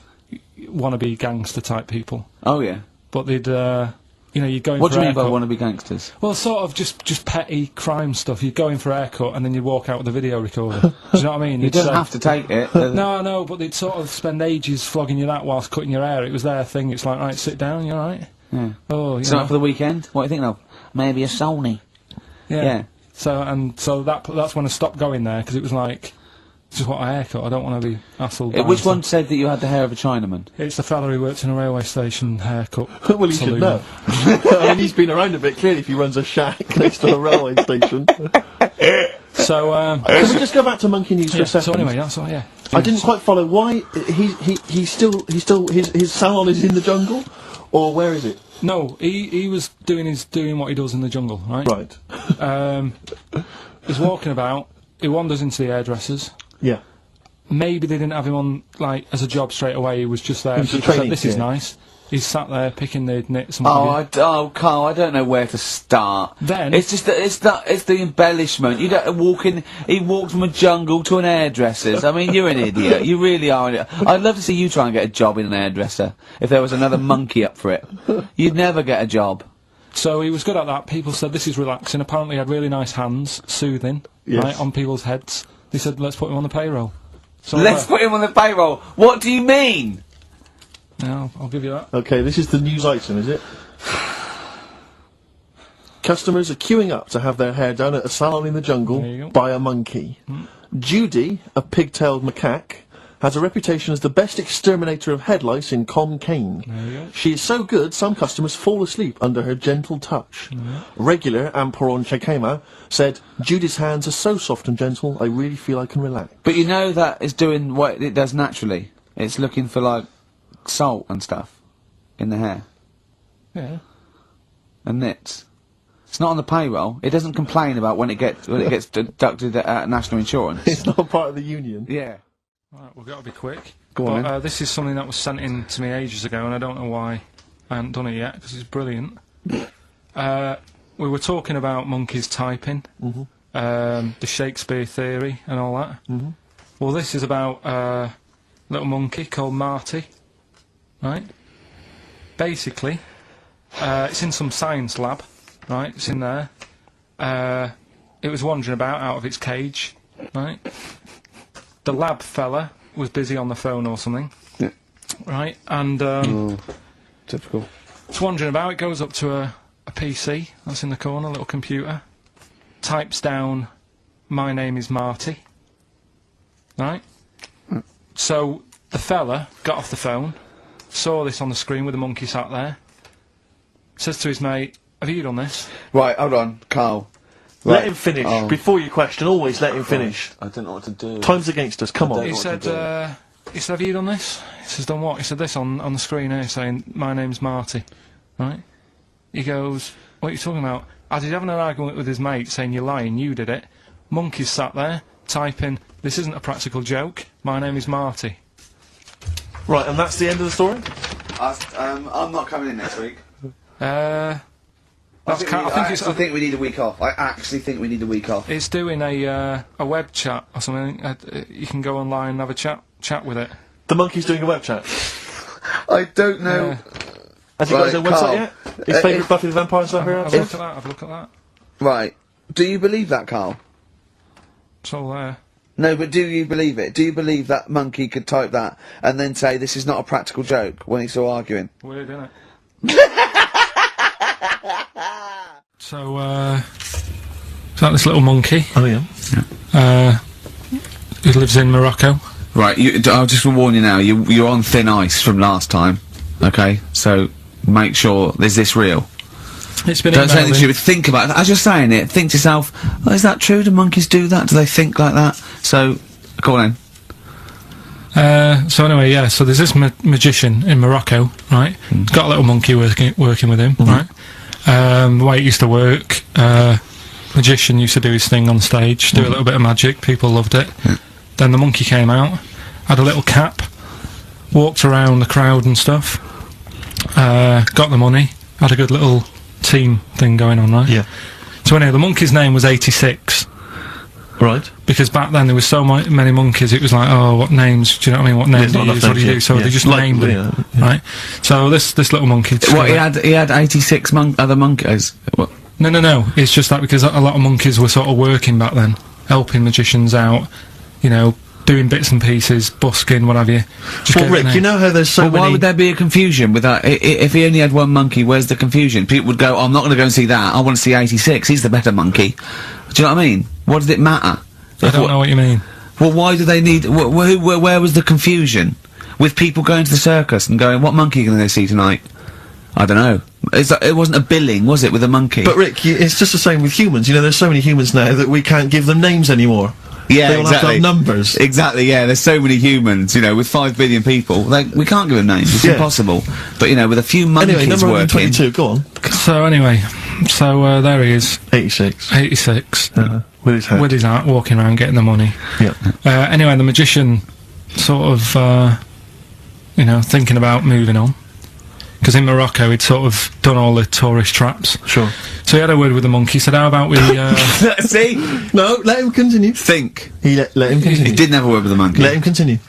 wannabe gangster type people. Oh yeah. But they'd, you know, you'd go in What for do you mean by haircut. wannabe gangsters? Well, sort of just petty crime stuff. You'd go in for a haircut and then you'd walk out with a video recorder. Do you know what I mean? You don't have to take it. No, but they'd sort of spend ages flogging you that whilst cutting your hair. It was their thing. It's like, right, sit down, you alright? Yeah. Oh, you Something know. for the weekend? What are you thinking of? Maybe a Sony. Yeah. So that's when I stopped going there, because it was like, just what a haircut. I don't want to be hassled. by Which some- one said that you had the hair of a Chinaman? It's the fella who works in a railway station haircut. Well, he should saloon. know. I mean, he's been around a bit, clearly, if he runs a shack next to a railway station. So, Can we just go back to Monkey News for a second? so anyway, that's all, yeah. I didn't quite follow why he's still his salon is in the jungle, or where is it? No, he was doing what he does in the jungle, right? Right. He's walking about, he wanders into the hairdressers. Yeah. Maybe they didn't have him on, like, as a job straight away, he was just there. He was People training, said, this is yeah. nice. He's sat there picking the knits and Carl, I don't know where to start. Then- it's just it's the embellishment. You don't walk in. He walked from a jungle to an hairdresser's. I mean, you're an idiot. You really are an idiot. I'd love to see you try and get a job in an hairdresser if there was another monkey up for it. You'd never get a job. So he was good at that. People said this is relaxing. Apparently he had really nice hands, soothing, Yes. right, on people's heads. They said, let's put him on the payroll. So Let's put him on the payroll. What do you mean? Yeah, I'll give you that. Okay, this is the news item, is it? Customers are queuing up to have their hair done at a salon in the There you jungle go. by a monkey. Judy, a pig-tailed macaque, has a reputation as the best exterminator of head lice in Comcane. There you go. She is so good, some customers fall asleep under her gentle touch. Regular Amporon Chekema said, Judy's hands are so soft and gentle, I really feel I can relax. But you know that it's doing what it does naturally. It's looking for like salt and stuff in the hair Yeah. and nits. It's not on the payroll. It doesn't complain about when it gets deducted at national insurance. It's not part of the union. Yeah. Right, we've got to be quick. Go on, But, this is something that was sent in to me ages ago, and I don't know why I haven't done it yet, because it's brilliant. We were talking about monkeys typing, the Shakespeare theory and all that. Well, this is about a little monkey called Marty, right? Basically, it's in some science lab, right? It's in there. It was wandering about out of its cage, right? The lab fella was busy on the phone or something, Yeah. right? And Typical. it's wandering about. It goes up to a PC that's in the corner, a little computer, types down, "My name is Marty," right? So the fella got off the phone, saw this on the screen with the monkey sat there, says to his mate, "Have you done this?" Right, hold on, Carl. Let Right. him finish. Oh. Before you question, always let him finish. I don't know what to do. Time's against us, come on. He what said, to "Have you done this?" He says, "Done what?" He said, "This on the screen here saying, 'My name's Marty,' right?" He goes, "What are you talking about?" As he's having an argument with his mate saying, "You're lying, you did it," monkey's sat there typing, "This isn't a practical joke, my name is Marty." Right, and that's the end of the story? I'm not coming in next week. I think we need a week off. I actually think we need a week off. it's doing a web chat or something. You can go online and have a chat with it. The monkey's doing a web chat. I don't know. Yeah. Has he got his own Right, website Carl. yet? His favourite Buffy the Vampire Slayer Have a look episode? at that. Have a look at that. Right. Do you believe that, Carl? It's all there. No, but do you believe it? Do you believe that monkey could type that and then say this is not a practical joke when he's still arguing? Weird, isn't it? So, is that this little monkey? Oh yeah. Who lives in Morocco. Right, I'll just warn you now, you're on thin ice from last time, okay? So, make sure, is this real? It's been Don't say anything emailed in. stupid, think about it. As you're saying it, think to yourself, oh, is that true? Do monkeys do that? Do they think like that? So, go on then. So anyway, yeah, so there's this magician in Morocco, right? He's got a little monkey working with him, right? The way it used to work, magician used to do his thing on stage, do a little bit of magic, people loved it. Then the monkey came out, had a little cap, walked around the crowd and stuff, got the money, had a good little team thing going on, right? Yeah. So anyway, the monkey's name was 86. Right. Because back then there was so many monkeys, it was like, oh, what names, do you know what I mean, what names do you use, what do you do, so they just named them, right? So this little monkey... What, he had 86 other monkeys? What? No, it's just that because a lot of monkeys were sort of working back then, helping magicians out, you know, doing bits and pieces, busking, what have you. Well, Rick, you know how there's so many... Why would there be a confusion with that? If he only had one monkey, where's the confusion? People would go, oh, I'm not going to go and see that, I want to see 86, he's the better monkey. Do you know what I mean? What does it matter? I don't know what you mean. Well, why do they need... where was the confusion? With people going to the circus and going, what monkey are you going to go see tonight? I don't know. It wasn't a billing, was it, with a monkey? But Rick, it's just the same with humans. You know, there's so many humans now that we can't give them names anymore. Yeah, they all exactly. have to have numbers. Exactly, yeah, there's so many humans, you know, with 5 billion people, we can't give them names, it's impossible. But, you know, with a few monkeys anyway, number working... 122, go on. So anyway, there he is. 86. 86. With his hat. With his hat, walking around getting the money. Yeah. Anyway, the magician sort of, you know, thinking about moving on. Because in Morocco he'd sort of done all the tourist traps. Sure. So he had a word with the monkey, said, how about we... See? No, let him continue. Think. Let him continue. He didn't have a word with the monkey. Let him continue.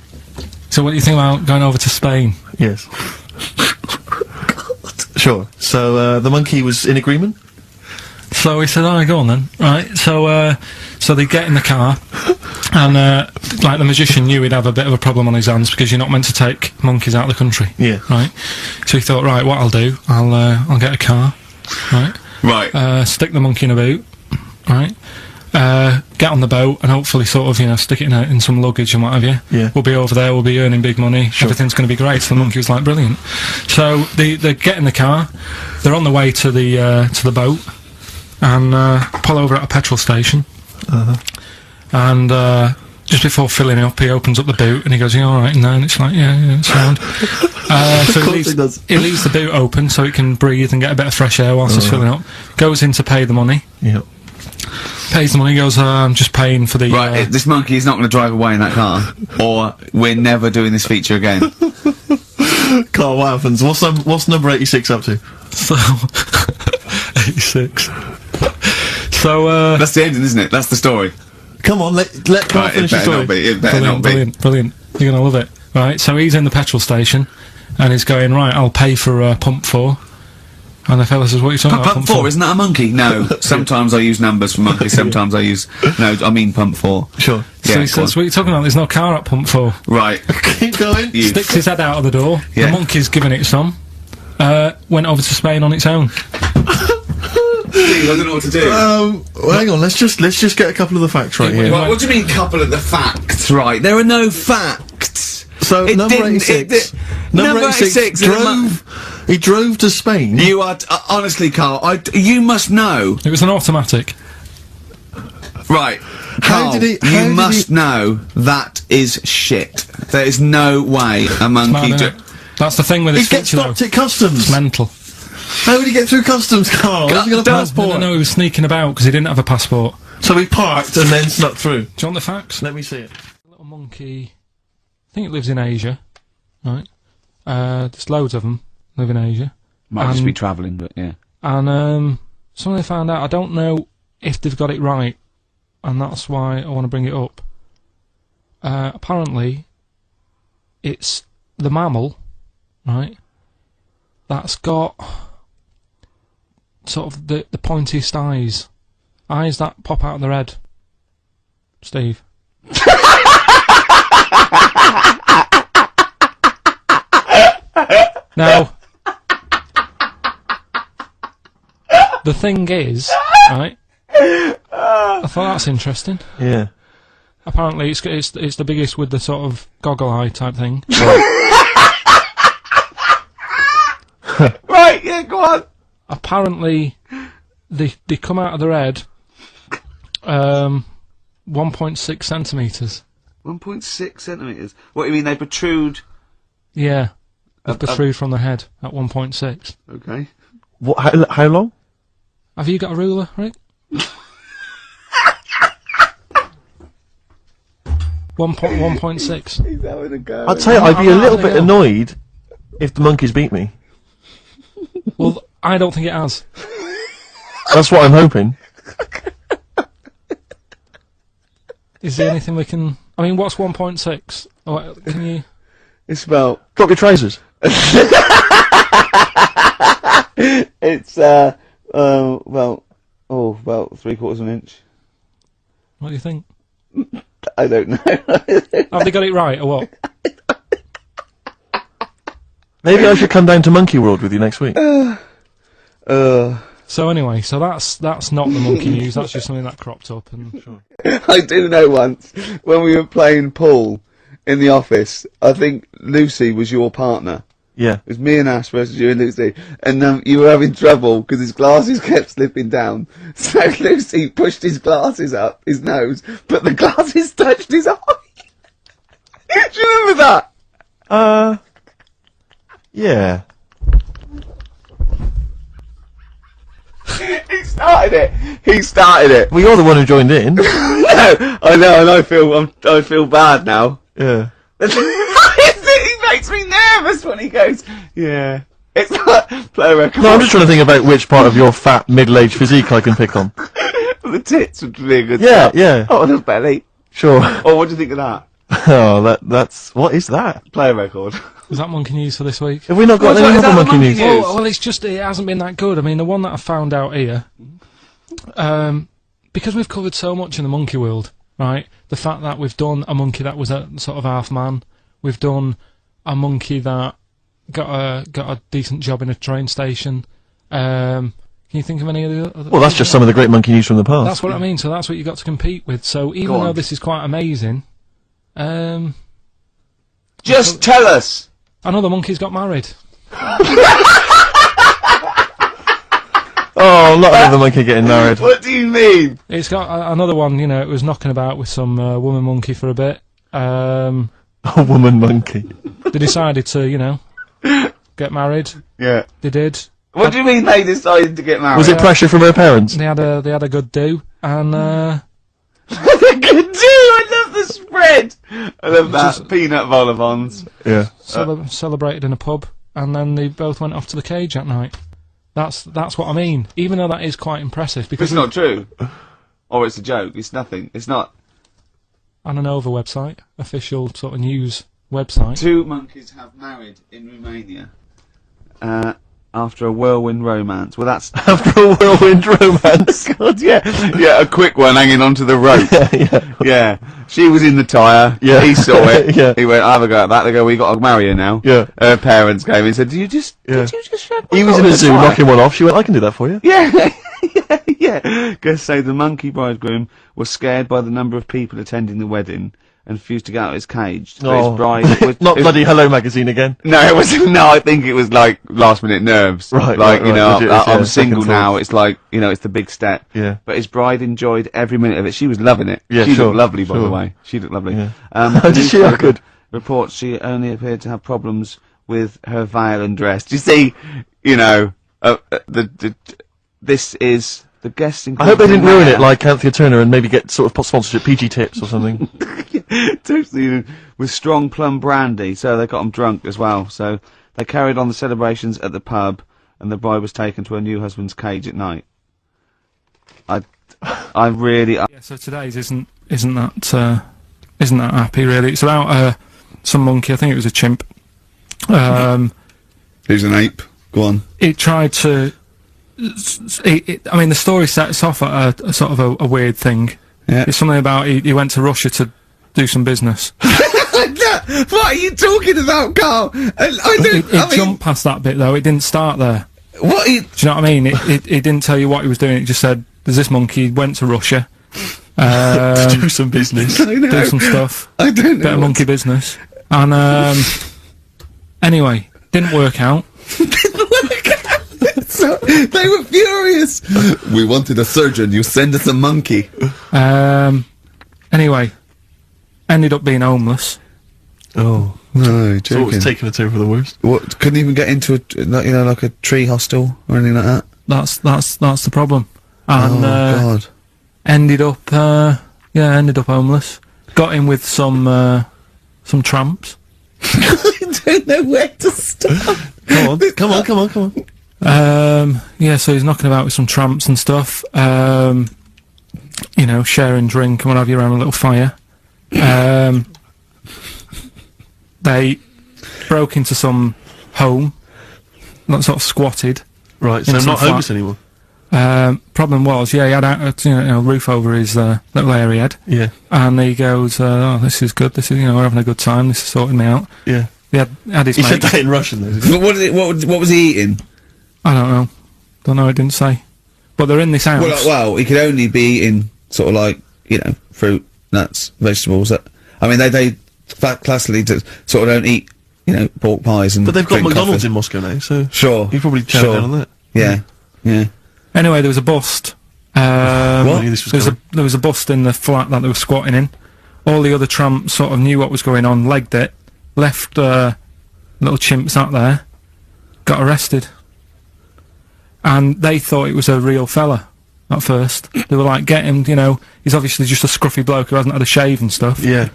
So what do you think about going over to Spain? Yes. Sure. So, the monkey was in agreement? So he said, alright, go on then. Right, so they get in the car, and, like, the magician knew he'd have a bit of a problem on his hands, because you're not meant to take monkeys out of the country. Yeah. Right? So he thought, right, what I'll do, I'll get a car, right? Right. Stick the monkey in a boot, right? Get on the boat, and hopefully sort of, you know, stick it in some luggage and what have you. Yeah. We'll be over there, we'll be earning big money, everything's gonna be great. So the monkey was like, brilliant. So they get in the car, they're on the way to the boat, and pull over at a petrol station. And just before filling it up, he opens up the boot and he goes, "Yeah, all right." And then it's like, "Yeah, it's sound." So he leaves the boot open so it can breathe and get a bit of fresh air whilst it's filling up. Goes in to pay the money. Yep. Pays the money. Goes, "I'm just paying for the." Right, this monkey is not going to drive away in that car, or we're never doing this feature again. Carl, what happens? What's number 86 up to? So 86. So That's the ending, isn't it? That's the story. Come on, let Carl finish the story. It better not be. Brilliant. You're gonna love it. Right, so he's in the petrol station, and he's going, right, I'll pay for pump 4. And the fella says, what are you talking about? Pump 4, isn't that a monkey? No. Sometimes I use numbers for monkeys, sometimes I use... No, I mean pump 4. Sure. So Yeah, he says, what are you talking about? There's no car at pump 4. Right. Keep going. Sticks his head out of the door. Yeah. The monkey's giving it some. Went over to Spain on its own. I don't know what to do. Well, hang on, let's just get a couple of the facts right here. What do you mean, couple of the facts? Right, there are no facts. So, number 86. Number 86 he drove to Spain. You are, honestly, Carl, you must know. It was an automatic. Right. How Carl, did he... you must know that is shit. There is no way a monkey... Mad, innit? That's the thing with He his gets feature, though. stopped at customs. It's mental. How would he get through customs, Carl? Has he got a passport? No, he was sneaking about because he didn't have a passport. So he parked and then snuck through. Do you want the facts? Let me see it. A little monkey, I think it lives in Asia, right? There's loads of them live in Asia. Might just be travelling, but yeah. And something they found out, I don't know if they've got it right, and that's why I want to bring it up. Apparently, it's the mammal, right, that's got sort of the pointiest eyes that pop out of their head. Steve? Now, the thing is, right? I thought that's interesting. Yeah. Apparently, it's the biggest with the sort of goggle eye type thing. Right, yeah, go on. Apparently, they come out of their head 1.6 centimetres. 1.6 centimetres. What do you mean, they protrude? Yeah, they protrude from the head at 1.6. Okay. What? How long? Have you got a ruler, Rick? 1.6. He's having a go. I'd say I'd be a little bit annoyed if the monkeys beat me. Well, I don't think it has. That's what I'm hoping. Is there anything we can... I mean, what's 1.6? Oh, can you... It's about... Drop your trousers. It's, about 3/4 of an inch. What do you think? I don't know. Have they got it right, or what? Maybe I should come down to Monkey World with you next week. So anyway, so that's not the monkey news, that's just something that cropped up, and... Sure. I do know once, when we were playing pool in the office, I think Lucy was your partner. Yeah. It was me and Ash versus you and Lucy, and you were having trouble because his glasses kept slipping down. So Lucy pushed his glasses up his nose, but the glasses touched his eye. Do you remember that? Yeah. He started it. Well, you're the one who joined in. No, I know, and I feel bad now. Yeah. He makes me nervous when he goes, yeah. It's like, play a record. No, I'm just trying to think about which part of your fat, middle-aged physique I can pick on. The tits would be a good Yeah, start. yeah. Oh, the belly. Sure. Oh, what do you think of that? Oh, that's... What is that? Play a record. Is that monkey news for this week? Have we not got any other monkey news? Well, it's just, it hasn't been that good. I mean, the one that I found out here, because we've covered so much in the monkey world, right? The fact that we've done a monkey that was a sort of half man, we've done a monkey that got a decent job in a train station. Can you think of any of the other? Well, that's just some of the great monkey news from the past. That's what I mean. So that's what you got to compete with. So even though this is quite amazing, just tell us. Another monkey's got married. Oh, not another monkey getting married. What do you mean? It's got another one. You know, it was knocking about with some woman monkey for a bit. A woman monkey. They decided to, you know, get married. Yeah. They did. What do you mean they decided to get married? Was it pressure from her parents? They had a good do, and a good do. I love the spread. I love that peanut vol-au-vents. Yeah. Celebrated in a pub, and then they both went off to the cage that night. That's what I mean. Even though that is quite impressive, because it's not true, or it's a joke. It's nothing. It's not. On an Nova website, official sort of news website. 2 monkeys have married in Romania. After a whirlwind romance. Well, that's after a whirlwind romance. God, yeah, a quick one hanging onto the rope. Yeah. She was in the tyre. Yeah. He saw it. Yeah. He went, "I'll have a go at that." They go, "We got to marry her now." Yeah. Her parents came and said, Did you just shed my He was in a zoo knocking one off. She went, "I can do that for you." Yeah. Yeah. Guess say the monkey bridegroom was scared by the number of people attending the wedding and refused to get out of his cage. His bride was, not bloody Hello Magazine again. No, it was. No, I think it was like last minute nerves. Right. Like, you know, I'm yeah, single now. It's like, you know, it's the big step. Yeah. But his bride enjoyed every minute of it. She was loving it. Yeah, she sure, looked lovely, by the sure. way. She looked lovely. Yeah. The Did she look newspaper good? reports she only appeared to have problems with her veil and dress. Do you see? You know, this is. The guests I hope they didn't ruin it like Anthea Turner and maybe get sort of sponsorship PG tips or something. Totally, with strong plum brandy, so they got them drunk as well. So they carried on the celebrations at the pub, and the bride was taken to her new husband's cage at night. I really. Yeah. So today's isn't that happy really. It's about some monkey. I think it was a chimp. Who's an ape? Go on. It tried to. I mean, the story sets off at a sort of a weird thing. Yeah. It's something about he went to Russia to do some business. What are you talking about, Carl? It jumped past that bit though. It didn't start there. What? Do you know what I mean? It didn't tell you what he was doing. It just said, "There's this monkey went to Russia, to do some business, do some stuff, I don't know. bit of monkey business." And anyway, didn't work out. So, they were furious. We wanted a surgeon. You send us a monkey. Anyway, ended up being homeless. Oh. No, So what was taking a turn for the worst? What? Couldn't even get into like a tree hostel or anything like that. That's the problem. And God. ended up homeless. Got in with some tramps. I don't know where to start. Come on. So he's knocking about with some tramps and stuff. Sharing drink and what have you around a little fire. They broke into some home, not sort of squatted. Right, so in I'm some not homeless anymore. Problem was, he had a roof over his little area he had. Yeah. And he goes, "Oh, this is good. This is, we're having a good time. This is sorting me out." Yeah. He had his He said mates. that in Russian though. Did he? But what was he eating? I don't know. It didn't say. But they're in this house. Well, he could only be eating sort of like fruit, nuts, vegetables. They classically sort of don't eat pork pies and. But they've got drink McDonald's coffee. in Moscow now, so Sure. you probably chow down on that. Yeah. Anyway, there was a bust. What? I knew this was There was a bust in the flat that they were squatting in. All the other tramps sort of knew what was going on, legged it, left little chimps out there, got arrested. And they thought it was a real fella at first. They were like, "Get him, he's obviously just a scruffy bloke who hasn't had a shave and stuff." Yeah.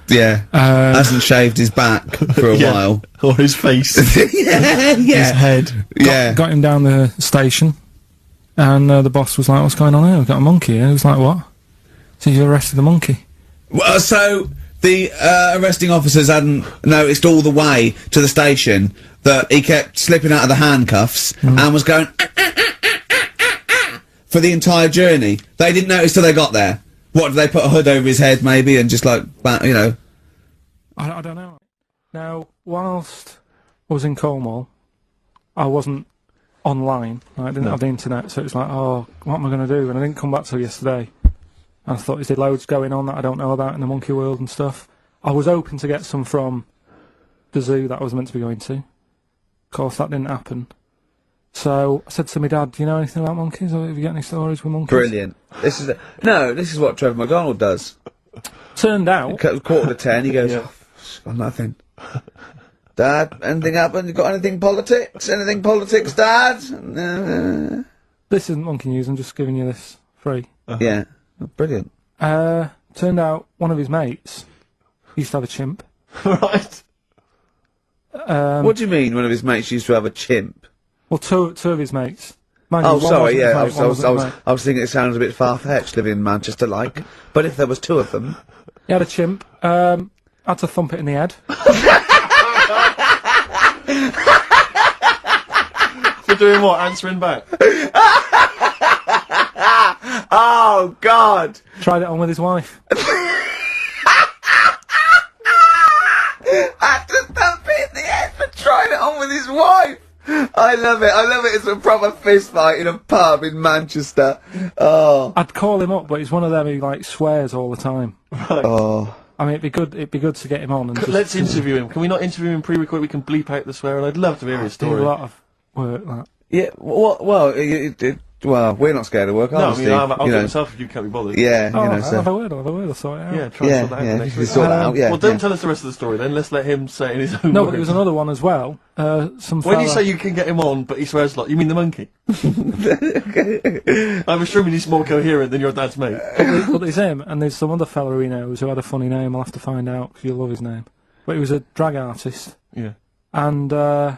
Hasn't shaved his back for a while. Or his face. Yeah. His head. Got him down the station, and the boss was like, "What's going on here? We've got a monkey here." He was like, "What?" So you arrested the monkey. Well, so the arresting officers hadn't noticed all the way to the station that he kept slipping out of the handcuffs and was going for the entire journey. They didn't notice till they got there. What, did they put a hood over his head maybe and just like, I don't know. Now, whilst I was in Cornwall, I wasn't online. I didn't have the internet, so it's like, oh, what am I going to do? And I didn't come back till yesterday. And I thought, is there loads going on that I don't know about in the monkey world and stuff? I was hoping to get some from the zoo that I was meant to be going to. Of course, that didn't happen. So I said to my dad, "Do you know anything about monkeys? Or have you got any stories with monkeys?" Brilliant. This is what Trevor McDonald does. Turned out, 9:45, he goes, "Got nothing." "Dad, anything happened? You got anything politics? Anything politics, Dad?" This isn't monkey news, I'm just giving you this free. Yeah. Oh, brilliant. Turned out one of his mates used to have a chimp. Right. What do you mean one of his mates used to have a chimp? Well, two of his mates. Mind you, Oh, one sorry, wasn't his yeah, mate, one wasn't his mate. I was thinking it sounds a bit far-fetched living in Manchester, like. But if there was two of them... He had a chimp, had to thump it in the head. For doing what? Answering back? Oh, God! Tried it on with his wife. Had to thump it in the head for trying it on with his wife! I love it. It's a proper fist fight in a pub in Manchester. Oh. I'd call him up, but he's one of them who, like, swears all the time. Right. Oh. I mean, it'd be good to get him on and just... Let's interview him. Can we not interview him pre-record? We can bleep out the swear, and I'd love to hear his do story. a lot of work, that. Yeah, well, we're not scared of work, No, I obviously. mean, I'll do it myself if you can't be bothered. Yeah, Oh, you know, I'll so... have a word, I'll sort it out. Yeah, try and sort that out next you week. sort that out, yeah. Well, don't yeah. tell us the rest of the story then. Let's let him say it in his own No, words. but there was another one as well. Some When you fella- say you can get him on, but he swears a lot, you mean the monkey? I'm assuming he's more coherent than your dad's mate. But there's him, and there's some other fella he knows who had a funny name. I'll have to find out, because you'll love his name. But he was a drag artist. Yeah. And I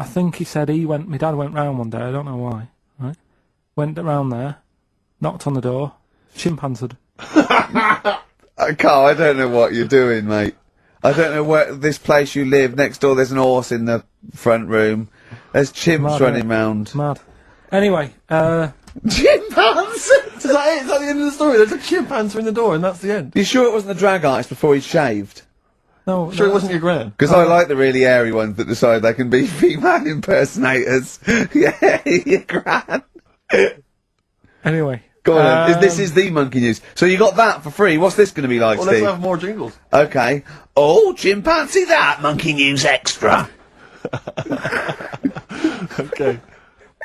think he said my dad went round one day, I don't know why, right? Went round there, knocked on the door, chimp answered. Carl, I don't know what you're doing, mate. I don't know where this place you live, next door there's an horse in the front room. There's chimps Mad, running round. Mad. Anyway, Chimp answered! Is that it? Is that the end of the story? There's a chimp answering the door and that's the end. You sure it wasn't the drag artist before he shaved? No, Sure it wasn't your gran? Because I like the really airy ones that decide they can be female impersonators. Yeah, your gran. Anyway. Go on then. This is the monkey news. So you got that for free. What's this going to be like, Well, Steve? let's have more jingles. Okay. Oh, chimpanzee that! Monkey news extra! Okay.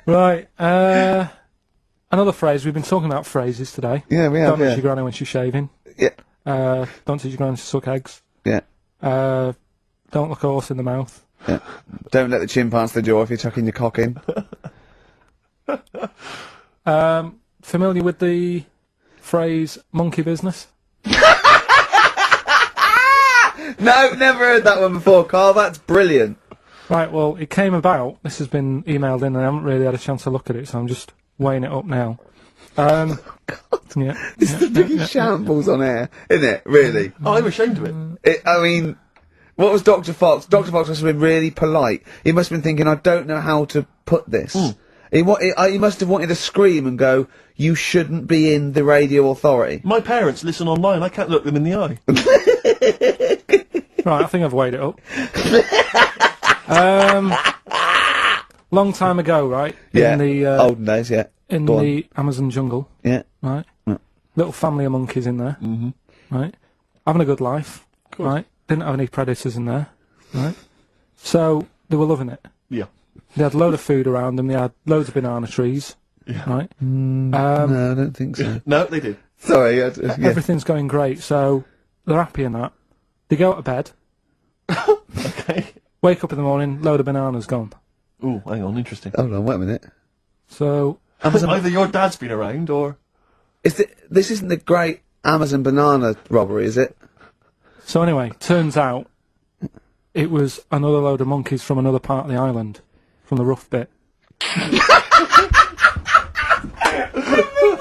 Right, another phrase. We've been talking about phrases today. Yeah, we have, Don't touch yeah. your granny when she's shaving. Yeah. Don't touch your granny to suck eggs. Yeah. Don't look a horse in the mouth. Yeah. Don't let the chimp answer the door if you're tucking your cock in. Familiar with the phrase monkey business? No, never heard that one before, Carl. That's brilliant. Right, well, it came about. This has been emailed in and I haven't really had a chance to look at it, so I'm just weighing it up now. Yeah, It's the biggest shambles on air, isn't it? Really? Oh, I'm ashamed of it. I mean, what was Dr. Fox? Dr. Fox must have been really polite. He must have been thinking, I don't know how to put this. He must have wanted to scream and go, you shouldn't be in the radio authority. My parents listen online. I can't look them in the eye. Right, I think I've weighed it up. Long time ago, right? Yeah. In the, olden days, yeah. in Go on. the Amazon jungle, Yeah. right? Yeah. Little family of monkeys in there, right? Having a good life, right? Didn't have any predators in there, right? So, they were loving it. Yeah. They had a load of food around them, they had loads of banana trees, right? No, I don't think so. No, they did. Sorry, yeah. Everything's going great, so they're happy in that. They go to bed, Okay. wake up in the morning, load of bananas gone. Ooh, hang on, interesting. Hold on, wait a minute. So, Either your dad's been around, or... This isn't the great Amazon banana robbery, is it? so anyway, turns out it was another load of monkeys from another part of the island, from the rough bit.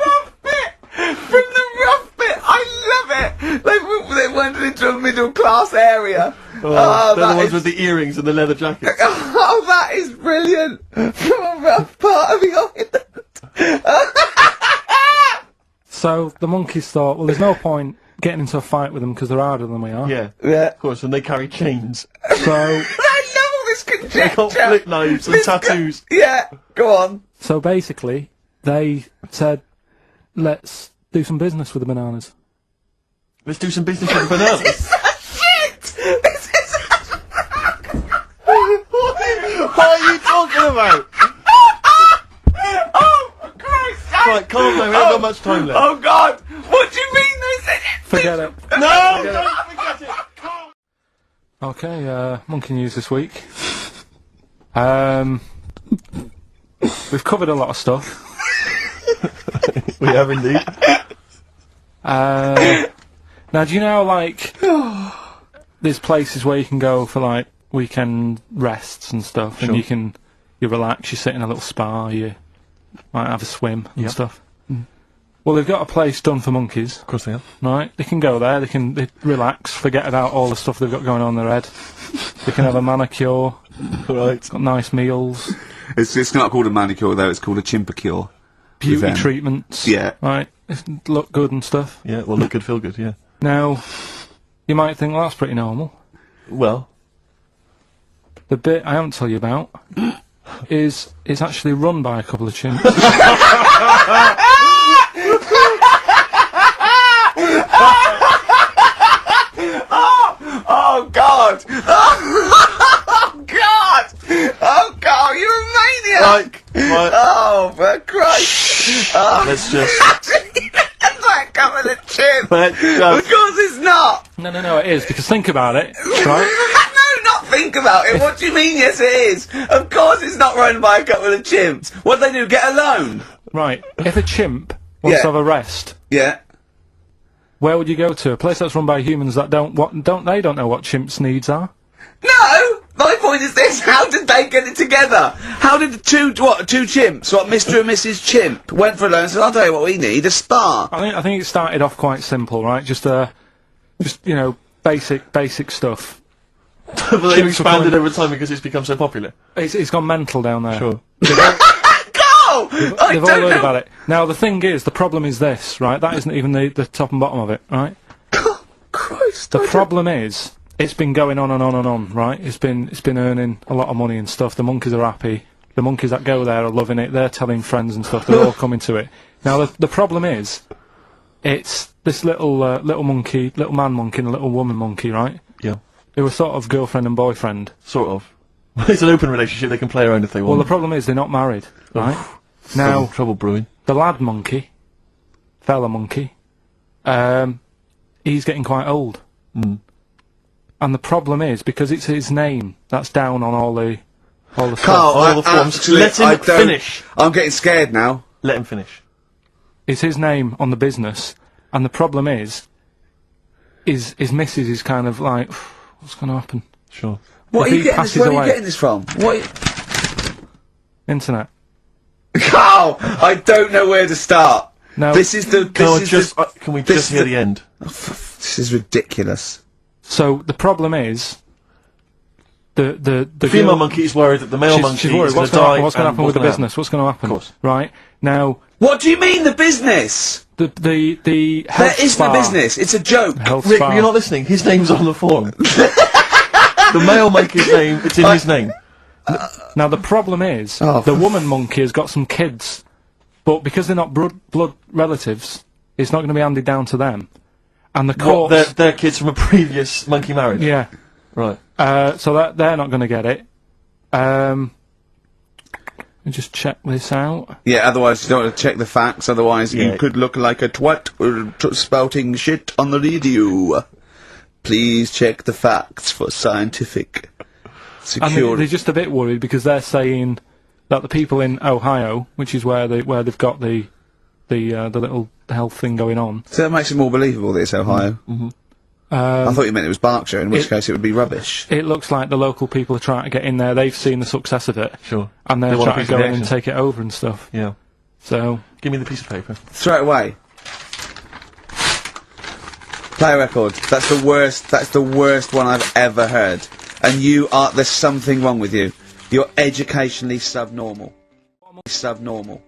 From the rough bit! I love it! They went into a middle class area. Oh, they're the that ones is- with the earrings and the leather jackets. Oh, that is brilliant! From a rough part of the island. So the monkeys thought, well, there's no point getting into a fight with them because they're harder than we are. Yeah, Yeah. of course, and they carry chains. So, I love all this They conjecture. got flip knives and tattoos. Yeah, go on. so basically, they said, let's do some business with the bananas. Let's do some business with the bananas. Shit! This is What are you talking about? Oh, for Christ's sake! Right, calm down, we haven't got much time left. Oh, God! What do you mean they said it? Forget it. No! Don't forget it! Calm. Okay, monkey news this week. We've covered a lot of stuff. We have indeed. Now, do you know, like, there's places where you can go for, like, weekend rests and stuff, and you relax, you sit in a little spa, you might have a swim and stuff. Well, they've got a place done for monkeys, Of course they have. right? They can go there, they relax, forget about all the stuff they've got going on in their head. They can have a manicure, Right. got nice meals, It's not called a manicure, though. It's called a chimpacure. beauty them. treatments, Yeah. right? Look good and stuff. Yeah, well, look good, feel good, yeah. Now, you might think, well, that's pretty normal. Well, The bit I haven't told you about is it's actually run by a couple of chimps. Oh, God! Oh, God! Oh, God, you're a maniac! right, Oh, for Christ! Oh, let's just... it's like coming a chimp! Let's Of just... course it's not! No, it is, because think about it, right? No, not think about it. What do you mean, yes, it is? Of course it's not run by a couple of chimps. What do they do, get a loan? Right, if a chimp wants Yeah. to have a rest, Yeah. where would you go to? A place that's run by humans that don't know what chimps' needs are? No! My point is this, how did they get it together? How did the two chimps, Mr. and Mrs. Chimp, went for a loan and said, I'll tell you what we need, a spa. I think it started off quite simple, right? Just you know, basic stuff. But they've expanded over time because it's become so popular. It's gone mental down there. Sure. Go! They've all heard about it. Now, the thing is, the problem is this, right? That isn't even the top and bottom of it, right? Christ. The problem is, it's been going on and on and on, right? It's been earning a lot of money and stuff. The monkeys are happy. The monkeys that go there are loving it. They're telling friends and stuff. They're all coming to it. Now, the problem is, it's this little monkey, little man monkey and a little woman monkey, right? Yeah. Who are sort of girlfriend and boyfriend. Sort of. It's an open relationship, they can play around if they want. Well, the problem is they're not married, right? Now, trouble brewing. the lad monkey, fella monkey, he's getting quite old. Mm. And the problem is, because it's his name that's down on all the stuff. Carl, all the forms. actually, Let him finish. I'm getting scared now. Let him finish. It's his name on the business, and the problem is his missus is kind of like, what's going to happen? Sure. What If are he you passes getting? Where are away- you getting this from? Internet. Carl, I don't know where to start. No. This is the. Can we this just is hear the- the end? This is ridiculous. So the problem is, the Female girl- monkey is worried that the male monkey she's worried. is What's going to die. What's going to happen with the and wasn't business? What's going to happen? Of course. Right now, What do you mean the business? the There health isn't a spa- business. It's a joke. Health Rick, spa. you're not listening. His name's on the form. The male monkey's name, it's in his name. Now the problem is, Oh, the woman monkey has got some kids, but because they're not blood relatives, it's not going to be handed down to them. And the What, courts, they're kids from a previous monkey marriage? yeah, Right. so that they're not going to get it. Let me just check this out. Yeah, otherwise you don't want to check the facts, otherwise Yeah. you could look like a twat spouting shit on the radio. Please check the facts for scientific And security. they're just a bit worried because they're saying that the people in Ohio, which is where they've got the little health thing going on. So that makes it more believable that it's Ohio. I thought you meant it was Berkshire, in which it- case it would be rubbish. It looks like the local people are trying to get in there. They've seen the success of it, Sure. and they're They want a trying piece to of go the in and action. take it over and stuff. Yeah. So Give me the piece of paper. Throw it away. Play a record. That's the worst one I've ever heard. And there's something wrong with you. You're educationally subnormal. Subnormal.